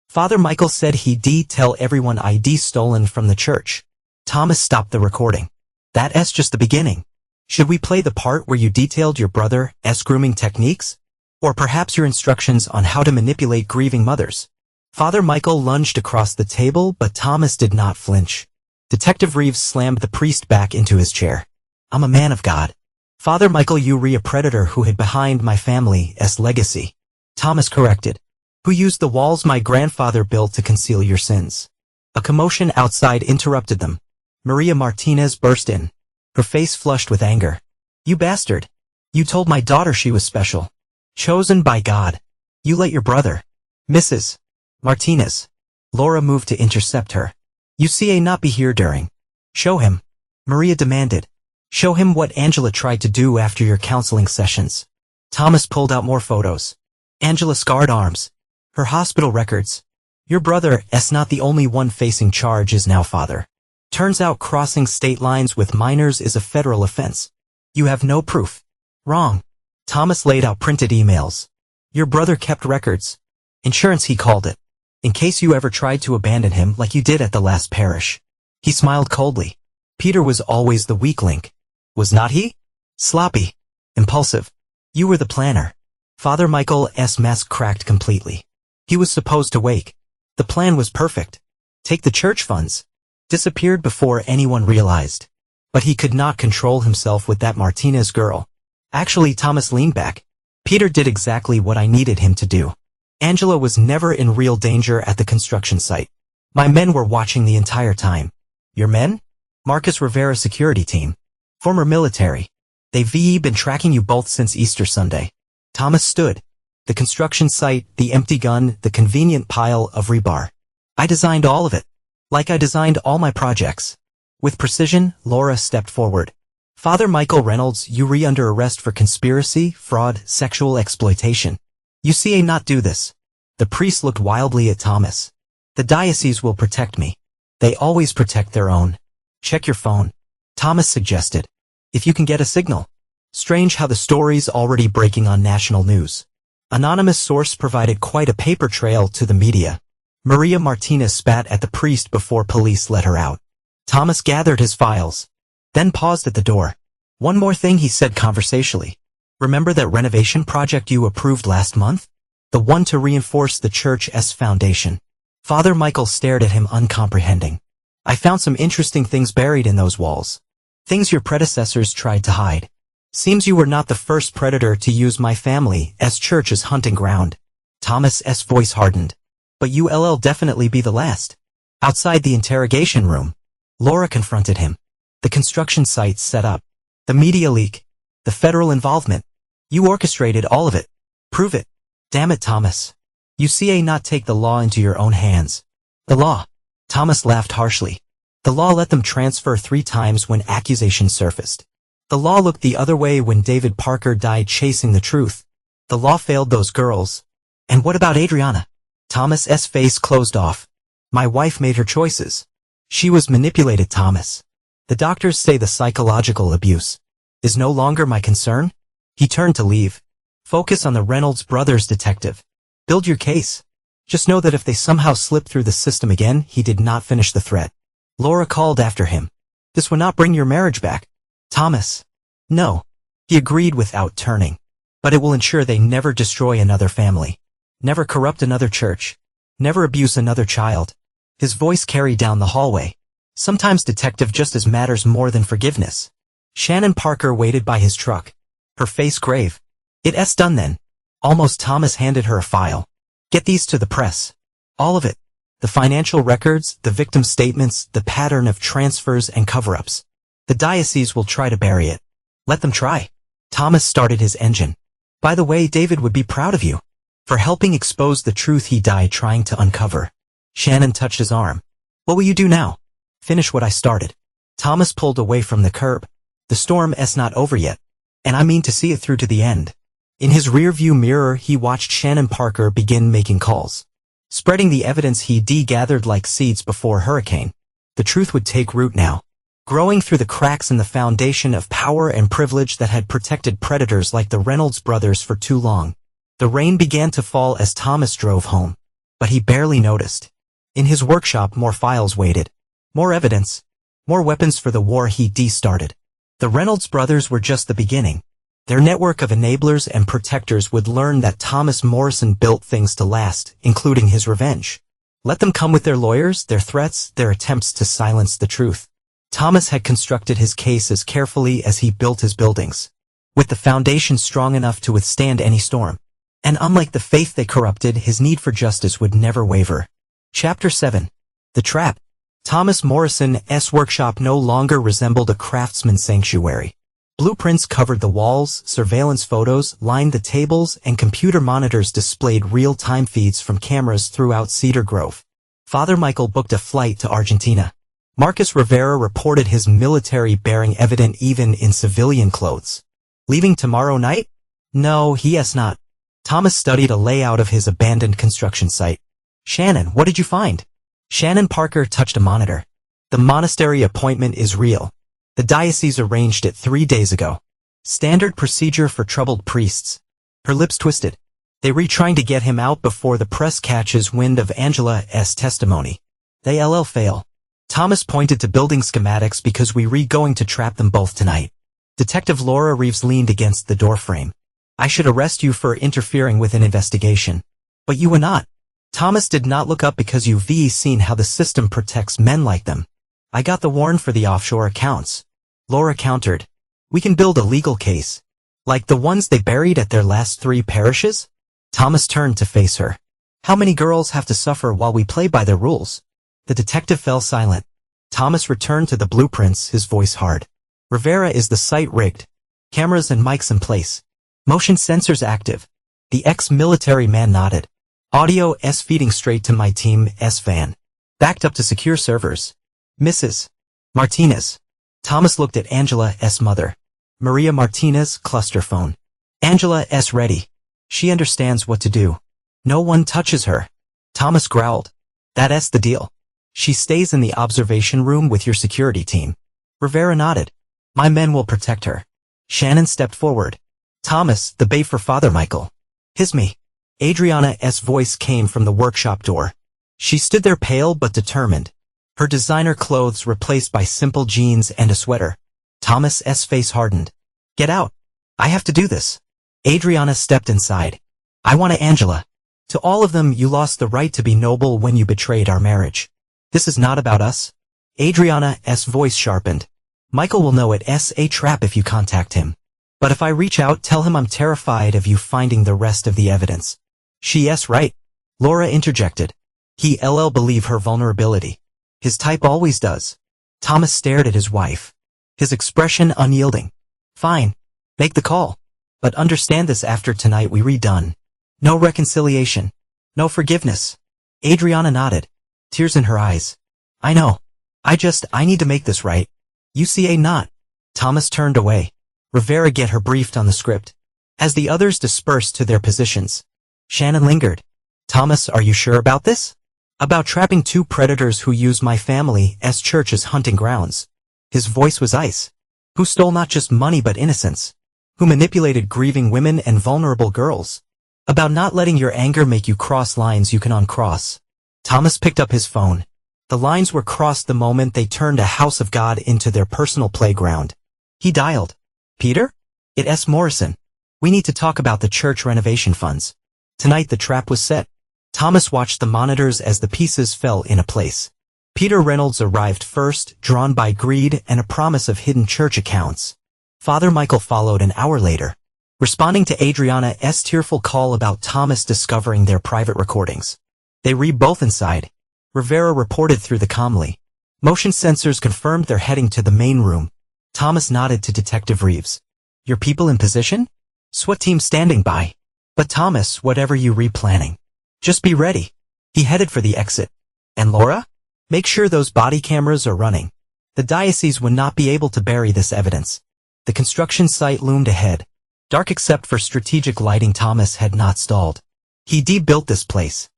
Father Michael said he'd tell everyone I'd stolen from the church. Thomas stopped the recording. That's just the beginning. Should we play the part where you detailed your brother's grooming techniques? Or perhaps your instructions on how to manipulate grieving mothers? Father Michael lunged across the table, but Thomas did not flinch. Detective Reeves slammed the priest back into his chair. I'm a man of God. Father Michael, you're a predator who hid behind my family's legacy. Thomas corrected. Who used the walls my grandfather built to conceal your sins. A commotion outside interrupted them. Maria Martinez burst in. Her face flushed with anger. You bastard. You told my daughter she was special. Chosen by God. You let your brother, Mrs. Martinez. Laura moved to intercept her. You see not be here during. Show him. Maria demanded. Show him what Angela tried to do after your counseling sessions. Thomas pulled out more photos. Angela's scarred arms. Her hospital records. Your brother's not the only one facing charges now, father. Turns out crossing state lines with minors is a federal offense. You have no proof. Wrong. Thomas laid out printed emails. Your brother kept records. Insurance, he called it. In case you ever tried to abandon him like you did at the last parish. He smiled coldly. Peter was always the weak link. Was not he? Sloppy. Impulsive. You were the planner. Father Michael's mask cracked completely. He was supposed to wake. The plan was perfect. Take the church funds. Disappeared before anyone realized. But he could not control himself with that Martinez girl. Actually, Thomas leaned back. Peter did exactly what I needed him to do. Angela was never in real danger at the construction site. My men were watching the entire time. Your men? Marcus Rivera's security team. Former military. They've been tracking you both since Easter Sunday. Thomas stood. The construction site, the empty gun, the convenient pile of rebar. I designed all of it. Like I designed all my projects. With precision, Laura stepped forward. Father Michael Reynolds, you're under arrest for conspiracy, fraud, sexual exploitation. You see not do this. The priest looked wildly at Thomas. The diocese will protect me. They always protect their own. Check your phone. Thomas suggested. If you can get a signal. Strange how the story's already breaking on national news. Anonymous source provided quite a paper trail to the media. Maria Martinez spat at the priest before police let her out. Thomas gathered his files. Then paused at the door. One more thing, he said conversationally. Remember that renovation project you approved last month? The one to reinforce the church's foundation. Father Michael stared at him uncomprehending. I found some interesting things buried in those walls. Things your predecessors tried to hide. Seems you were not the first predator to use my family as church's hunting ground. Thomas's voice hardened. But you'll definitely be the last. Outside the interrogation room, Laura confronted him. The construction site set up. The media leak. The federal involvement. You orchestrated all of it. Prove it. Damn it, Thomas. You see not take the law into your own hands. The law. Thomas laughed harshly. The law let them transfer 3 times when accusations surfaced. The law looked the other way when David Parker died chasing the truth. The law failed those girls. And what about Adriana? Thomas's face closed off. My wife made her choices. She was manipulated, Thomas. The doctors say the psychological abuse is no longer my concern. He turned to leave. Focus on the Reynolds brothers, detective. Build your case. Just know that if they somehow slip through the system again, he did not finish the threat. Laura called after him. This will not bring your marriage back. Thomas. No. He agreed without turning. But it will ensure they never destroy another family. Never corrupt another church. Never abuse another child. His voice carried down the hallway. Sometimes, detective, just as matters more than forgiveness. Shannon Parker waited by his truck. Her face grave. It's done then. Almost. Thomas handed her a file. Get these to the press. All of it. The financial records, the victim statements, the pattern of transfers and cover-ups. The diocese will try to bury it. Let them try. Thomas started his engine. By the way, David would be proud of you. For helping expose the truth he died trying to uncover. Shannon touched his arm. What will you do now? Finish what I started. Thomas pulled away from the curb. The storm is not over yet. And I mean to see it through to the end. In his rearview mirror, he watched Shannon Parker begin making calls, spreading the evidence he'd gathered like seeds before a hurricane. The truth would take root now, growing through the cracks in the foundation of power and privilege that had protected predators like the Reynolds brothers for too long. The rain began to fall as Thomas drove home, but he barely noticed. In his workshop, more files waited. More evidence. More weapons for the war he'd started. The Reynolds brothers were just the beginning. Their network of enablers and protectors would learn that Thomas Morrison built things to last, including his revenge. Let them come with their lawyers, their threats, their attempts to silence the truth. Thomas had constructed his case as carefully as he built his buildings, with the foundation strong enough to withstand any storm. And unlike the faith they corrupted, his need for justice would never waver. Chapter 7. The Trap. Thomas Morrison's workshop no longer resembled a craftsman's sanctuary. Blueprints covered the walls, surveillance photos lined the tables, and computer monitors displayed real-time feeds from cameras throughout Cedar Grove. Father Michael booked a flight to Argentina. Marcus Rivera reported his military bearing evident even in civilian clothes. Leaving tomorrow night? No, he's not. Thomas studied a layout of his abandoned construction site. Shannon, what did you find? Shannon Parker touched a monitor. The monastery appointment is real. The diocese arranged it 3 days ago. Standard procedure for troubled priests. Her lips twisted. They were trying to get him out before the press catches wind of Angela's testimony. They fail. Thomas pointed to building schematics because we going to trap them both tonight. Detective Laura Reeves leaned against the doorframe. I should arrest you for interfering with an investigation. But you were not. Thomas did not look up because you've seen how the system protects men like them. I got the warrant for the offshore accounts. Laura countered. We can build a legal case. Like the ones they buried at their last 3 parishes? Thomas turned to face her. How many girls have to suffer while we play by their rules? The detective fell silent. Thomas returned to the blueprints, his voice hard. Rivera is the site rigged. Cameras and mics in place. Motion sensors active. The ex-military man nodded. Audio feeding straight to my team's van. Backed up to secure servers. Mrs. Martinez. Thomas looked at Angela's mother. Maria Martinez, cluster phone. Angela's ready. She understands what to do. No one touches her. Thomas growled. That's the deal. She stays in the observation room with your security team. Rivera nodded. My men will protect her. Shannon stepped forward. Thomas, the bait for Father Michael. His me. Adriana's voice came from the workshop door. She stood there pale but determined. Her designer clothes replaced by simple jeans and a sweater. Thomas's face hardened. Get out. I have to do this. Adriana stepped inside. I want Angela. To all of them, you lost the right to be noble when you betrayed our marriage. This is not about us. Adriana's voice sharpened. Michael will know it's a trap if you contact him. But if I reach out, tell him I'm terrified of you finding the rest of the evidence. She's right. Laura interjected. He'll believe her vulnerability. His type always does. Thomas stared at his wife. His expression unyielding. Fine. Make the call. But understand this, after tonight we redone. No reconciliation. No forgiveness. Adriana nodded. Tears in her eyes. I know. I need to make this right. You see not. Thomas turned away. Rivera get her briefed on the script. As the others dispersed to their positions, Shannon lingered. Thomas, are you sure about this? About trapping 2 predators who use my family's church as hunting grounds. His voice was ice. Who stole not just money but innocence. Who manipulated grieving women and vulnerable girls. About not letting your anger make you cross lines you can uncross. Thomas picked up his phone. The lines were crossed the moment they turned a house of God into their personal playground. He dialed. Peter? It's Morrison. We need to talk about the church renovation funds. Tonight the trap was set. Thomas watched the monitors as the pieces fell into place. Peter Reynolds arrived first, drawn by greed and a promise of hidden church accounts. Father Michael followed an hour later, responding to Adriana's tearful call about Thomas discovering their private recordings. They were both inside. Rivera reported through the commly. Motion sensors confirmed they're heading to the main room. Thomas nodded to Detective Reeves. Your people in position? SWAT team standing by. But Thomas, whatever you replanning, just be ready. He headed for the exit. And Laura? Make sure those body cameras are running. The diocese would not be able to bury this evidence. The construction site loomed ahead. Dark except for strategic lighting. Thomas had not stalled. He de-built this place.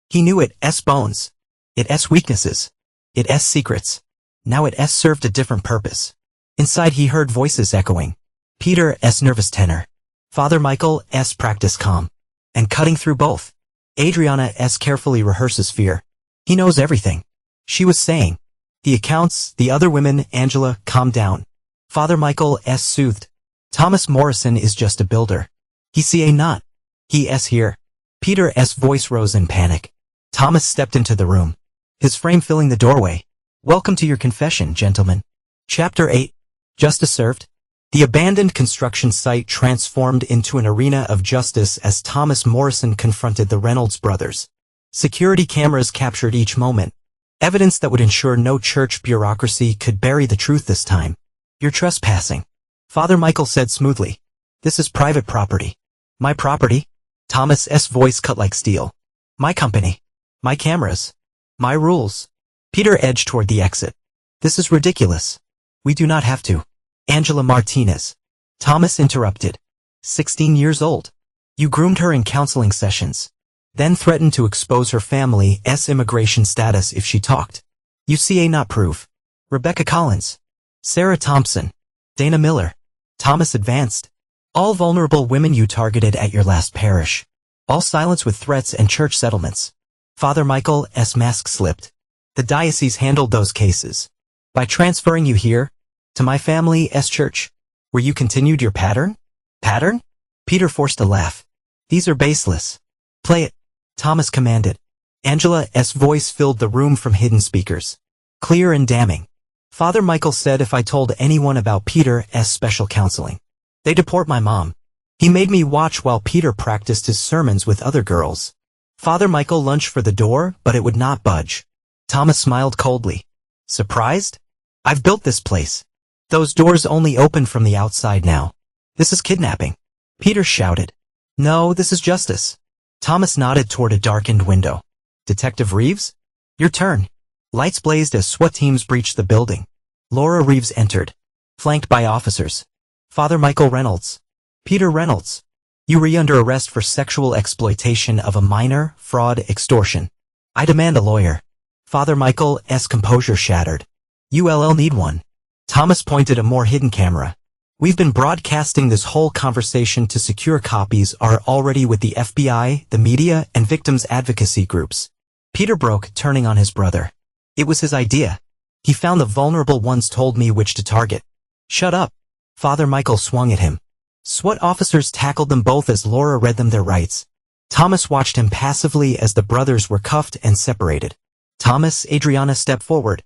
He knew its bones, its weaknesses, its secrets. Now its served a different purpose. Inside he heard voices echoing. Peter's nervous tenor. Father Michael's practice calm. And cutting through both. Adriana's carefully rehearses fear. He knows everything. She was saying. The accounts, the other women. Angela, calm down. Father Michael's soothed. Thomas Morrison is just a builder. He's not. He's here. Peter's voice rose in panic. Thomas stepped into the room. His frame filling the doorway. Welcome to your confession, gentlemen. Chapter 8. Justice served. The abandoned construction site transformed into an arena of justice as Thomas Morrison confronted the Reynolds brothers. Security cameras captured each moment. Evidence that would ensure no church bureaucracy could bury the truth this time. You're trespassing. Father Michael said smoothly. This is private property. My property? Thomas's voice cut like steel. My company. My cameras. My rules. Peter edged toward the exit. This is ridiculous. We do not have to. Angela Martinez. Thomas interrupted. 16 years old. You groomed her in counseling sessions. Then threatened to expose her family's immigration status if she talked. You not prove. Rebecca Collins. Sarah Thompson. Dana Miller. Thomas advanced. All vulnerable women you targeted at your last parish. All silence with threats and church settlements. Father Michael's mask slipped. The diocese handled those cases. By transferring you here, to my family's church, where you continued your pattern? Pattern? Peter forced a laugh. These are baseless. Play it. Thomas commanded. Angela's voice filled the room from hidden speakers. Clear and damning. Father Michael said if I told anyone about Peter's special counseling, they deport my mom. He made me watch while Peter practiced his sermons with other girls. Father Michael lunged for the door, but it would not budge. Thomas smiled coldly. Surprised? I've built this place. Those doors only open from the outside now. This is kidnapping. Peter shouted. No, this is justice. Thomas nodded toward a darkened window. Detective Reeves? Your turn. Lights blazed as SWAT teams breached the building. Laura Reeves entered, flanked by officers. Father Michael Reynolds. Peter Reynolds. You are under arrest for sexual exploitation of a minor, fraud, extortion. I demand a lawyer. Father Michael's composure shattered. You'll need one. Thomas pointed a more hidden camera. We've been broadcasting this whole conversation to secure copies are already with the FBI, the media, and victims advocacy groups. Peter broke, turning on his brother. It was his idea. He found the vulnerable ones, told me which to target. Shut up. Father Michael swung at him. SWAT officers tackled them both as Laura read them their rights. Thomas watched him passively as the brothers were cuffed and separated. Thomas, Adriana stepped forward.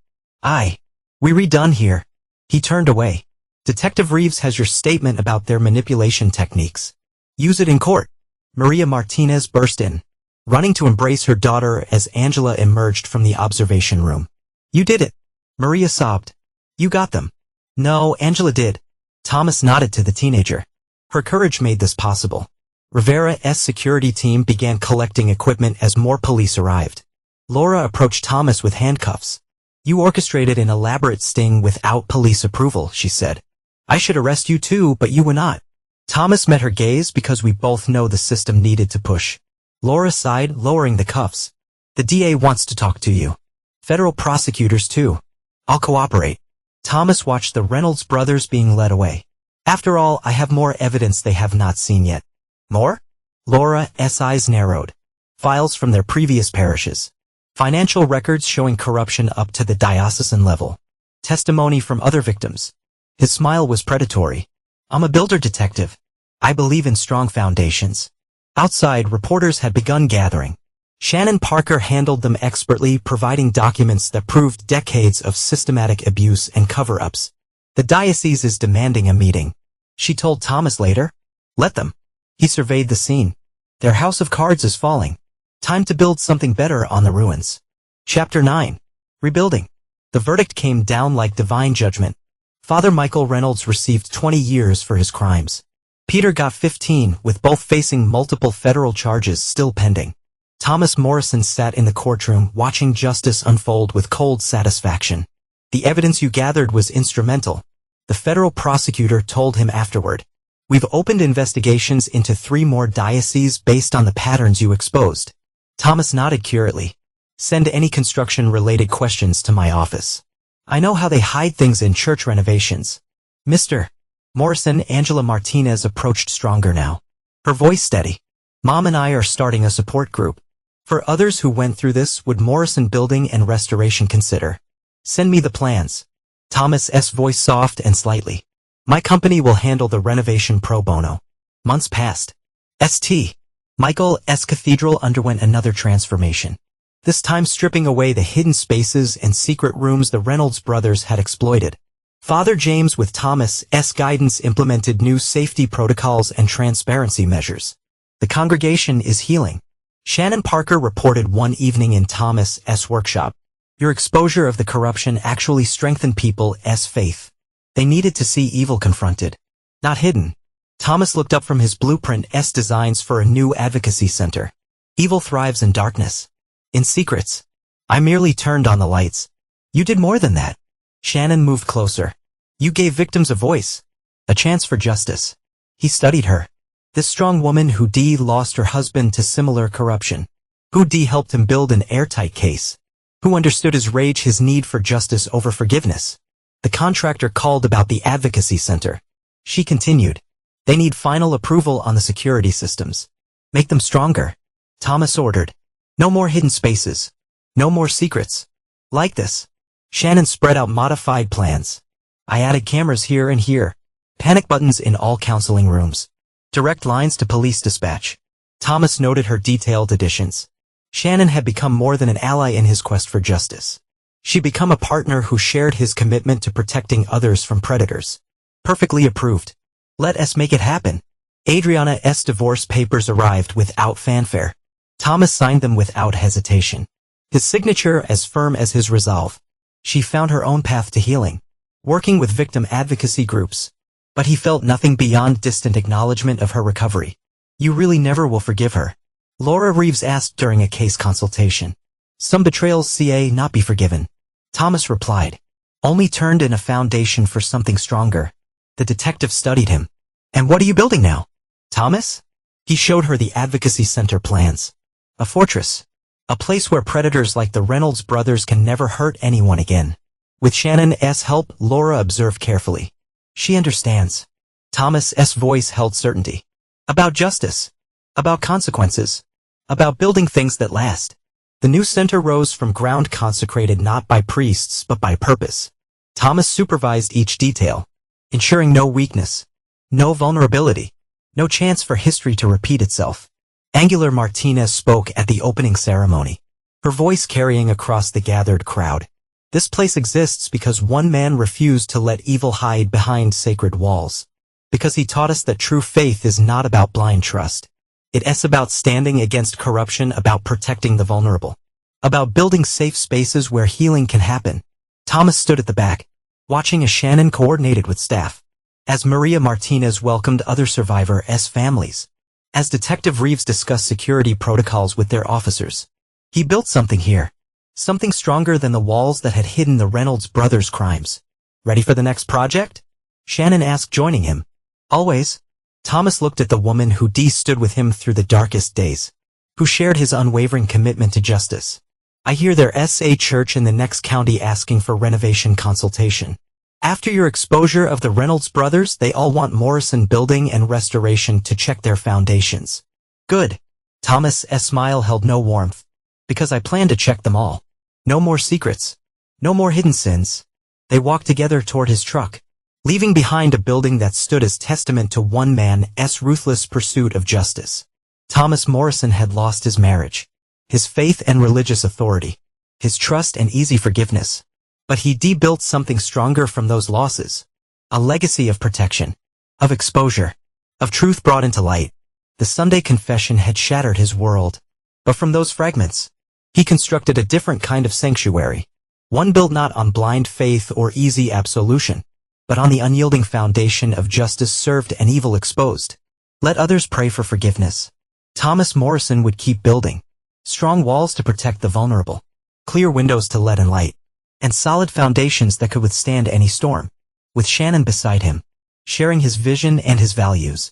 We done here. He turned away. Detective Reeves has your statement about their manipulation techniques. Use it in court. Maria Martinez burst in, running to embrace her daughter as Angela emerged from the observation room. You did it. Maria sobbed. You got them. No, Angela did. Thomas nodded to the teenager. Her courage made this possible. Rivera's security team began collecting equipment as more police arrived. Laura approached Thomas with handcuffs. You orchestrated an elaborate sting without police approval, she said. I should arrest you too, but you would not. Thomas met her gaze because we both know the system needed to push. Laura sighed, lowering the cuffs. The DA wants to talk to you. Federal prosecutors too. I'll cooperate. Thomas watched the Reynolds brothers being led away. After all, I have more evidence they have not seen yet. More? Laura's eyes narrowed. Files from their previous parishes. Financial records showing corruption up to the diocesan level. Testimony from other victims. His smile was predatory. I'm a builder detective. I believe in strong foundations. Outside, reporters had begun gathering. Shannon Parker handled them expertly, providing documents that proved decades of systematic abuse and cover-ups. The diocese is demanding a meeting. She told Thomas later. Let them. He surveyed the scene. Their house of cards is falling. Time to build something better on the ruins. Chapter 9. Rebuilding. The verdict came down like divine judgment. Father Michael Reynolds received 20 years for his crimes. Peter got 15, with both facing multiple federal charges still pending. Thomas Morrison sat in the courtroom watching justice unfold with cold satisfaction. The evidence you gathered was instrumental. The federal prosecutor told him afterward. We've opened investigations into 3 more dioceses based on the patterns you exposed. Thomas nodded curiously. Send any construction-related questions to my office. I know how they hide things in church renovations. Mr. Morrison. Angela Martinez approached stronger now. Her voice steady. Mom and I are starting a support group. For others who went through this, would Morrison Building and Restoration consider? Send me the plans. Thomas's voice soft and slightly. My company will handle the renovation pro bono. Months passed. St. Michael's Cathedral underwent another transformation. This time stripping away the hidden spaces and secret rooms the Reynolds brothers had exploited. Father James, with Thomas's guidance, implemented new safety protocols and transparency measures. The congregation is healing. Shannon Parker reported one evening in Thomas's workshop. Your exposure of the corruption actually strengthened people's faith. They needed to see evil confronted, not hidden. Thomas looked up from his blueprint's designs for a new advocacy center. Evil thrives in darkness. In secrets. I merely turned on the lights. You did more than that. Shannon moved closer. You gave victims a voice. A chance for justice. He studied her. This strong woman who lost her husband to similar corruption. Who helped him build an airtight case. Who understood his rage, his need for justice over forgiveness. The contractor called about the advocacy center. She continued. They need final approval on the security systems. Make them stronger. Thomas ordered. No more hidden spaces. No more secrets. Like this. Shannon spread out modified plans. I added cameras here and here. Panic buttons in all counseling rooms. Direct lines to police dispatch. Thomas noted her detailed additions. Shannon had become more than an ally in his quest for justice. She'd become a partner who shared his commitment to protecting others from predators. Perfectly approved. Let us make it happen. Adriana's divorce papers arrived without fanfare. Thomas signed them without hesitation. His signature as firm as his resolve. She found her own path to healing, working with victim advocacy groups. But he felt nothing beyond distant acknowledgement of her recovery. You really never will forgive her? Laura Reeves asked during a case consultation. Some betrayals not be forgiven. Thomas replied. Only turned in a foundation for something stronger. The detective studied him. And what are you building now? Thomas? He showed her the advocacy center plans. A fortress. A place where predators like the Reynolds brothers can never hurt anyone again. With Shannon's help, Laura observed carefully. She understands. Thomas's voice held certainty. About justice. About consequences. About building things that last. The new center rose from ground consecrated not by priests but by purpose. Thomas supervised each detail, ensuring no weakness, no vulnerability, no chance for history to repeat itself. Angela Martinez spoke at the opening ceremony, her voice carrying across the gathered crowd. This place exists because one man refused to let evil hide behind sacred walls. Because he taught us that true faith is not about blind trust. It's about standing against corruption, about protecting the vulnerable. About building safe spaces where healing can happen. Thomas stood at the back, watching as Shannon coordinated with staff. As Maria Martinez welcomed other survivors' families. As Detective Reeves discussed security protocols with their officers. He built something here. Something stronger than the walls that had hidden the Reynolds brothers' crimes. Ready for the next project? Shannon asked, joining him. Always. Thomas looked at the woman who stood with him through the darkest days. Who shared his unwavering commitment to justice. I hear there's a church in the next county asking for renovation consultation. After your exposure of the Reynolds brothers, they all want Morrison Building and Restoration to check their foundations. Good. Thomas's smile held no warmth. Because I plan to check them all. No more secrets. No more hidden sins. They walked together toward his truck, leaving behind a building that stood as testament to one man's ruthless pursuit of justice. Thomas Morrison had lost his marriage, his faith and religious authority, his trust and easy forgiveness. But he built something stronger from those losses. A legacy of protection, of exposure, of truth brought into light. The Sunday confession had shattered his world. But from those fragments, he constructed a different kind of sanctuary. One built not on blind faith or easy absolution, but on the unyielding foundation of justice served and evil exposed. Let others pray for forgiveness. Thomas Morrison would keep building. Strong walls to protect the vulnerable. Clear windows to let in light. And solid foundations that could withstand any storm. With Shannon beside him, sharing his vision and his values.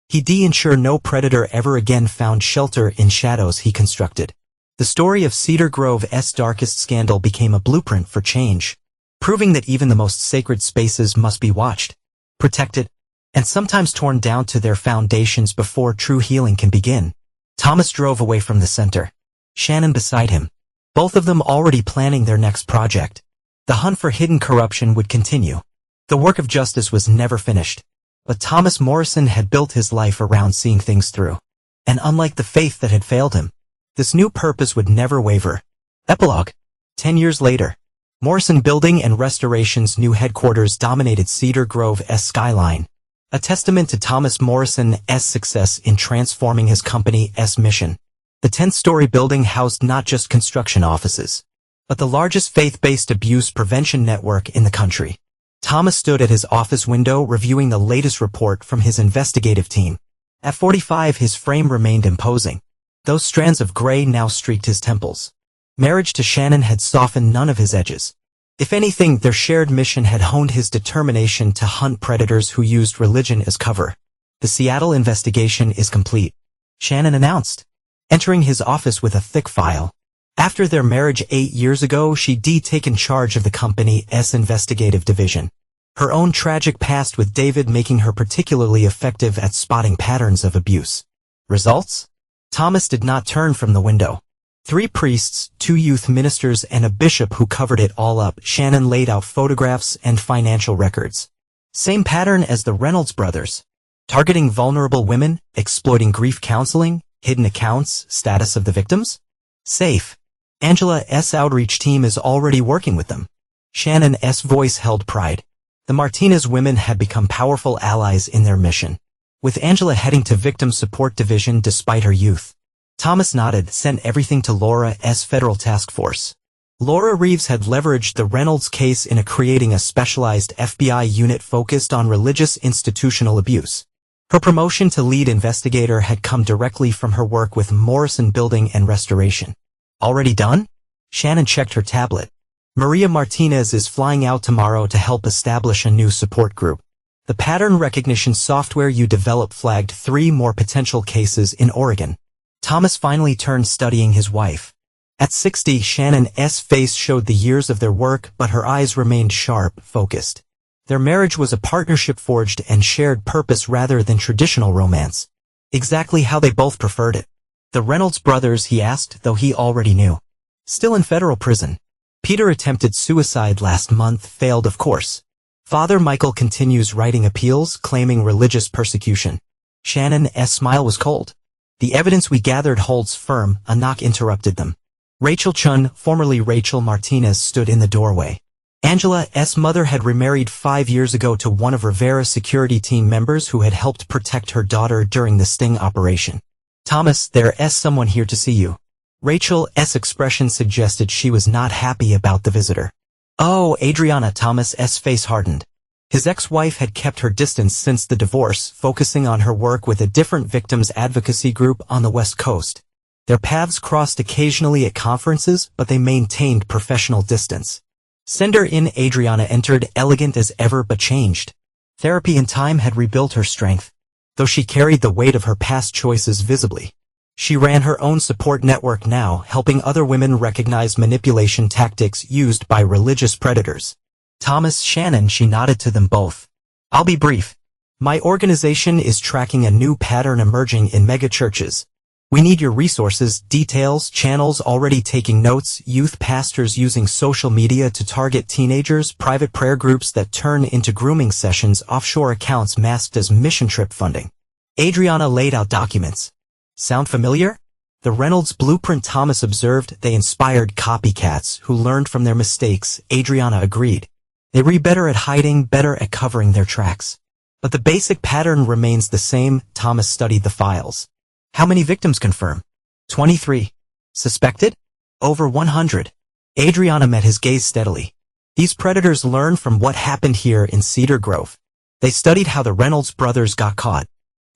He'd ensure no predator ever again found shelter in shadows he constructed. The story of Cedar Grove's darkest scandal became a blueprint for change, proving that even the most sacred spaces must be watched, protected, and sometimes torn down to their foundations before true healing can begin. Thomas drove away from the center, Shannon beside him, both of them already planning their next project. The hunt for hidden corruption would continue. The work of justice was never finished, but Thomas Morrison had built his life around seeing things through. And unlike the faith that had failed him, this new purpose would never waver. Epilogue. 10 years later, Morrison Building and Restoration's new headquarters dominated Cedar Grove's skyline, a testament to Thomas Morrison's success in transforming his company's mission. The 10-story building housed not just construction offices, but the largest faith-based abuse prevention network in the country. Thomas stood at his office window reviewing the latest report from his investigative team. At 45, his frame remained imposing. Those strands of gray now streaked his temples. Marriage to Shannon had softened none of his edges. If anything, their shared mission had honed his determination to hunt predators who used religion as cover. The Seattle investigation is complete, Shannon announced, entering his office with a thick file. After their marriage 8 years ago, she'd taken charge of the company's investigative division. Her own tragic past with David making her particularly effective at spotting patterns of abuse. Results? Thomas did not turn from the window. 3 priests, 2 youth ministers, and a bishop who covered it all up. Shannon laid out photographs and financial records. Same pattern as the Reynolds brothers. Targeting vulnerable women, exploiting grief counseling, hidden accounts, status of the victims? Safe. Angela's outreach team is already working with them. Shannon's voice held pride. The Martinez women had become powerful allies in their mission, with Angela heading to Victim Support Division despite her youth. Thomas nodded, sent everything to Laura's federal task force. Laura Reeves had leveraged the Reynolds case in creating a specialized FBI unit focused on religious institutional abuse. Her promotion to lead investigator had come directly from her work with Morrison Building and Restoration. Already done? Shannon checked her tablet. Maria Martinez is flying out tomorrow to help establish a new support group. The pattern recognition software you developed flagged 3 more potential cases in Oregon. Thomas finally turned, studying his wife. At 60, Shannon's face showed the years of their work, but her eyes remained sharp, focused. Their marriage was a partnership forged and shared purpose rather than traditional romance. Exactly how they both preferred it. The Reynolds brothers, he asked, though he already knew. Still in federal prison. Peter attempted suicide last month, failed of course. Father Michael continues writing appeals, claiming religious persecution. Shannon's smile was cold. The evidence we gathered holds firm. A knock interrupted them. Rachel Chun, formerly Rachel Martinez, stood in the doorway. Angela's mother had remarried 5 years ago to one of Rivera's security team members who had helped protect her daughter during the sting operation. Thomas, there's someone here to see you. Rachel's expression suggested she was not happy about the visitor. Oh, Adriana. Thomas's face hardened. His ex-wife had kept her distance since the divorce, focusing on her work with a different victims advocacy group on the West Coast. Their paths crossed occasionally at conferences, but they maintained professional distance. Send her in. Adriana entered, elegant as ever but changed. Therapy and time had rebuilt her strength, though she carried the weight of her past choices visibly. She ran her own support network now, helping other women recognize manipulation tactics used by religious predators. Thomas, Shannon, she nodded to them both. I'll be brief. My organization is tracking a new pattern emerging in megachurches. We need your resources, details, channels already taking notes, youth pastors using social media to target teenagers, private prayer groups that turn into grooming sessions, offshore accounts masked as mission trip funding. Adriana laid out documents. Sound familiar? The Reynolds blueprint, Thomas observed. They inspired copycats who learned from their mistakes. Adriana agreed. They were better at hiding, better at covering their tracks. But the basic pattern remains the same. Thomas studied the files. How many victims confirmed? 23. Suspected? Over 100. Adriana met his gaze steadily. These predators learned from what happened here in Cedar Grove. They studied how the Reynolds brothers got caught.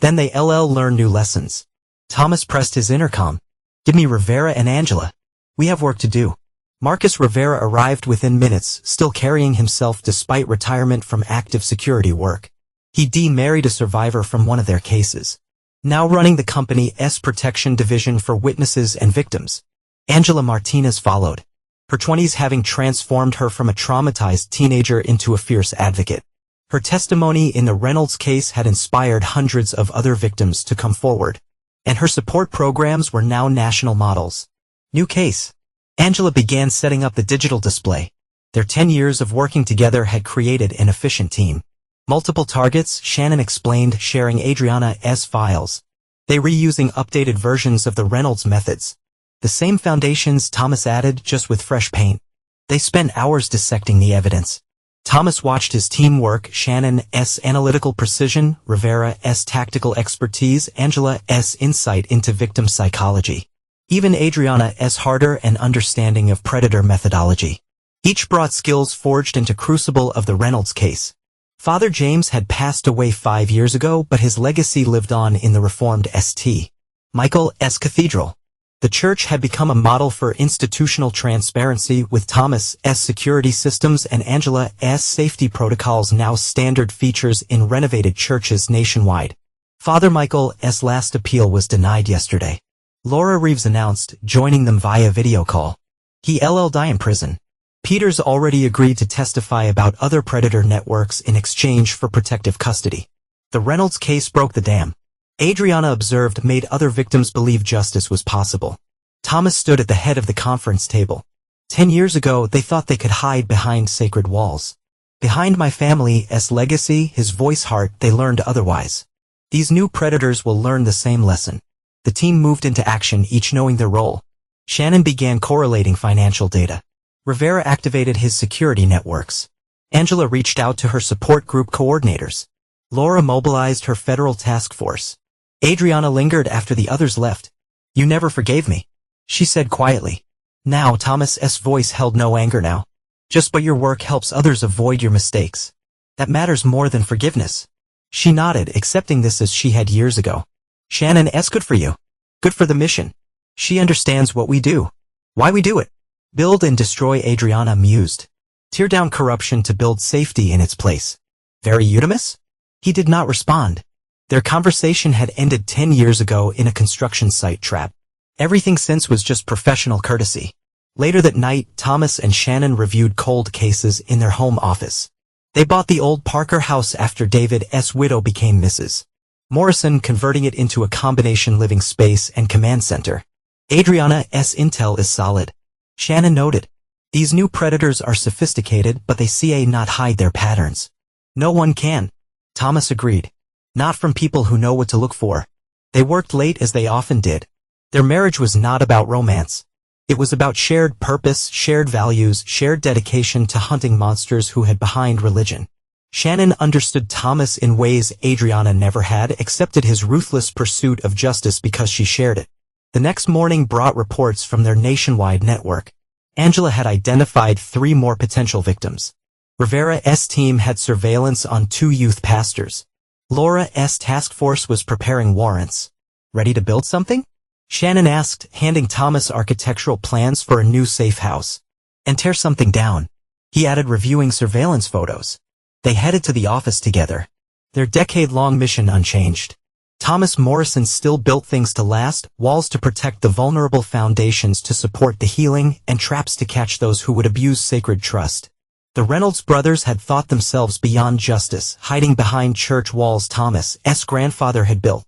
Then they learned new lessons. Thomas pressed his intercom. Give me Rivera and Angela. We have work to do. Marcus Rivera arrived within minutes, still carrying himself despite retirement from active security work. He married a survivor from one of their cases, now running the company's protection division for witnesses and victims. Angela Martinez followed, her 20s having transformed her from a traumatized teenager into a fierce advocate. Her testimony in the Reynolds case had inspired hundreds of other victims to come forward, and her support programs were now national models. New case. Angela began setting up the digital display. Their 10 years of working together had created an efficient team. Multiple targets, Shannon explained, sharing Adriana's files. They reusing updated versions of the Reynolds methods. The same foundations, Thomas added, just with fresh paint. They spent hours dissecting the evidence. Thomas watched his teamwork, Shannon's analytical precision, Rivera's tactical expertise, Angela's insight into victim psychology. Even Adriana's harder and understanding of predator methodology. Each brought skills forged into crucible of the Reynolds case. Father James had passed away 5 years ago, but his legacy lived on in the Reformed St. Michael's Cathedral. The church had become a model for institutional transparency, with Thomas's security systems and Angela's safety protocols now standard features in renovated churches nationwide. Father Michael's last appeal was denied yesterday. Laura Reeves announced, joining them via video call. He'll die in prison. Peter's already agreed to testify about other predator networks in exchange for protective custody. The Reynolds case broke the dam. Adriana observed made other victims believe justice was possible. Thomas stood at the head of the conference table. 10 years ago, they thought they could hide behind sacred walls. Behind my family's legacy, his voice heart, they learned otherwise. These new predators will learn the same lesson. The team moved into action, each knowing their role. Shannon began correlating financial data. Rivera activated his security networks. Angela reached out to her support group coordinators. Laura mobilized her federal task force. Adriana lingered after the others left. You never forgave me, she said quietly. Now Thomas's voice held no anger now. Just but your work helps others avoid your mistakes. That matters more than forgiveness. She nodded, accepting this as she had years ago. Shannon's good for you. Good for the mission. She understands what we do. Why we do it. Build and destroy, Adriana mused. Tear down corruption to build safety in its place. Very Eudemus? He did not respond. Their conversation had ended 10 years ago in a construction site trap. Everything since was just professional courtesy. Later that night, Thomas and Shannon reviewed cold cases in their home office. They bought the old Parker house after David's widow became Mrs. Morrison, converting it into a combination living space and command center. Adriana's intel is solid. Shannon noted. These new predators are sophisticated, but they not hide their patterns. No one can. Thomas agreed. Not from people who know what to look for. They worked late as they often did. Their marriage was not about romance. It was about shared purpose, shared values, shared dedication to hunting monsters who hid behind religion. Shannon understood Thomas in ways Adriana never had, accepted his ruthless pursuit of justice because she shared it. The next morning brought reports from their nationwide network. Angela had identified 3 more potential victims. Rivera's team had surveillance on 2 youth pastors. Laura's task force was preparing warrants. Ready to build something? Shannon asked, handing Thomas architectural plans for a new safe house. And tear something down. He added, reviewing surveillance photos. They headed to the office together. Their decade-long mission unchanged. Thomas Morrison still built things to last, walls to protect the vulnerable, foundations to support the healing, and traps to catch those who would abuse sacred trust. The Reynolds brothers had thought themselves beyond justice, hiding behind church walls Thomas's grandfather had built.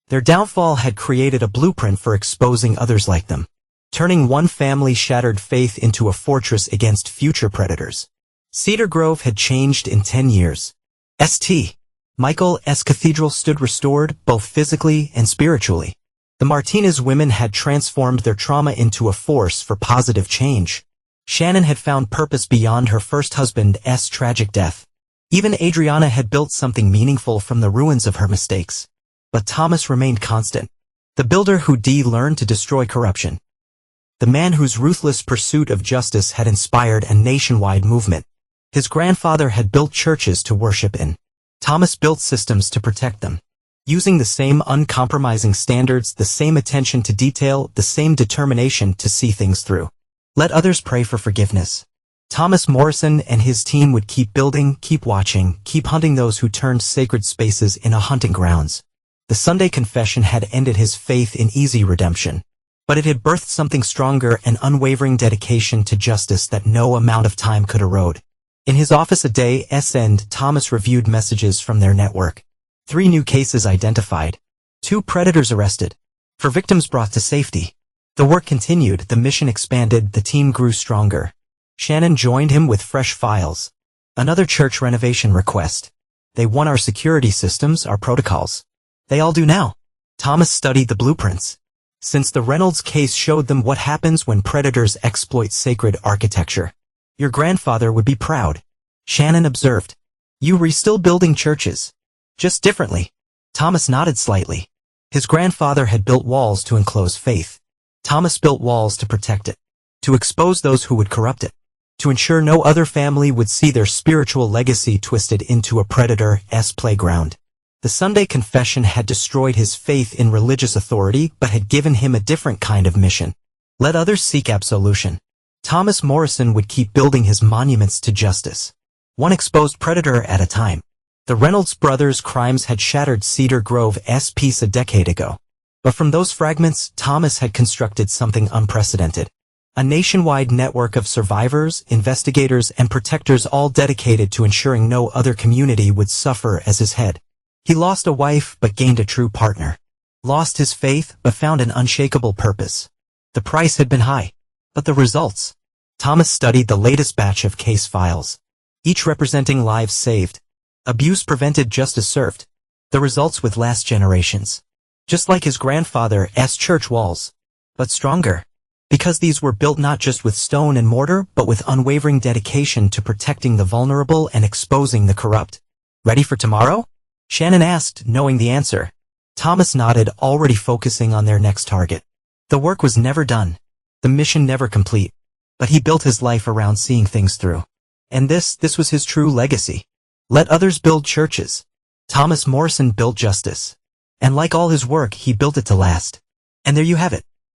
Their downfall had created a blueprint for exposing others like them, turning one family shattered faith into a fortress against future predators. Cedar Grove had changed in 10 years. St. Michael's Cathedral stood restored, both physically and spiritually. The Martinez women had transformed their trauma into a force for positive change. Shannon had found purpose beyond her first husband's tragic death. Even Adriana had built something meaningful from the ruins of her mistakes. But Thomas remained constant. The builder who learned to destroy corruption. The man whose ruthless pursuit of justice had inspired a nationwide movement. His grandfather had built churches to worship in. Thomas built systems to protect them. Using the same uncompromising standards, the same attention to detail, the same determination to see things through. Let others pray for forgiveness. Thomas Morrison and his team would keep building, keep watching, keep hunting those who turned sacred spaces into hunting grounds. The Sunday Confession had ended his faith in easy redemption, but it had birthed something stronger, an unwavering dedication to justice that no amount of time could erode. In his office a day's end, Thomas reviewed messages from their network. 3 new cases identified. 2 predators arrested. 4 victims brought to safety. The work continued, the mission expanded, the team grew stronger. Shannon joined him with fresh files. Another church renovation request. They won our security systems, our protocols. They all do now. Thomas studied the blueprints. Since the Reynolds case showed them what happens when predators exploit sacred architecture. Your grandfather would be proud. Shannon observed. You were still building churches. Just differently. Thomas nodded slightly. His grandfather had built walls to enclose faith. Thomas built walls to protect it. To expose those who would corrupt it. To ensure no other family would see their spiritual legacy twisted into a predator's playground. The Sunday Confession had destroyed his faith in religious authority but had given him a different kind of mission. Let others seek absolution. Thomas Morrison would keep building his monuments to justice. One exposed predator at a time. The Reynolds brothers' crimes had shattered Cedar Grove's peace a decade ago. But from those fragments, Thomas had constructed something unprecedented. A nationwide network of survivors, investigators, and protectors all dedicated to ensuring no other community would suffer as his head. He lost a wife but gained a true partner. Lost his faith but found an unshakable purpose. The price had been high. But the results? Thomas studied the latest batch of case files. Each representing lives saved. Abuse prevented, justice served. The results would last generations. Just like his grandfather's church walls. But stronger. Because these were built not just with stone and mortar, but with unwavering dedication to protecting the vulnerable and exposing the corrupt. Ready for tomorrow? Shannon asked, knowing the answer. Thomas nodded, already focusing on their next target. The work was never done. The mission never complete. But he built his life around seeing things through. And this was his true legacy. Let others build churches. Thomas Morrison built justice. And like all his work, he built it to last. And there you have it.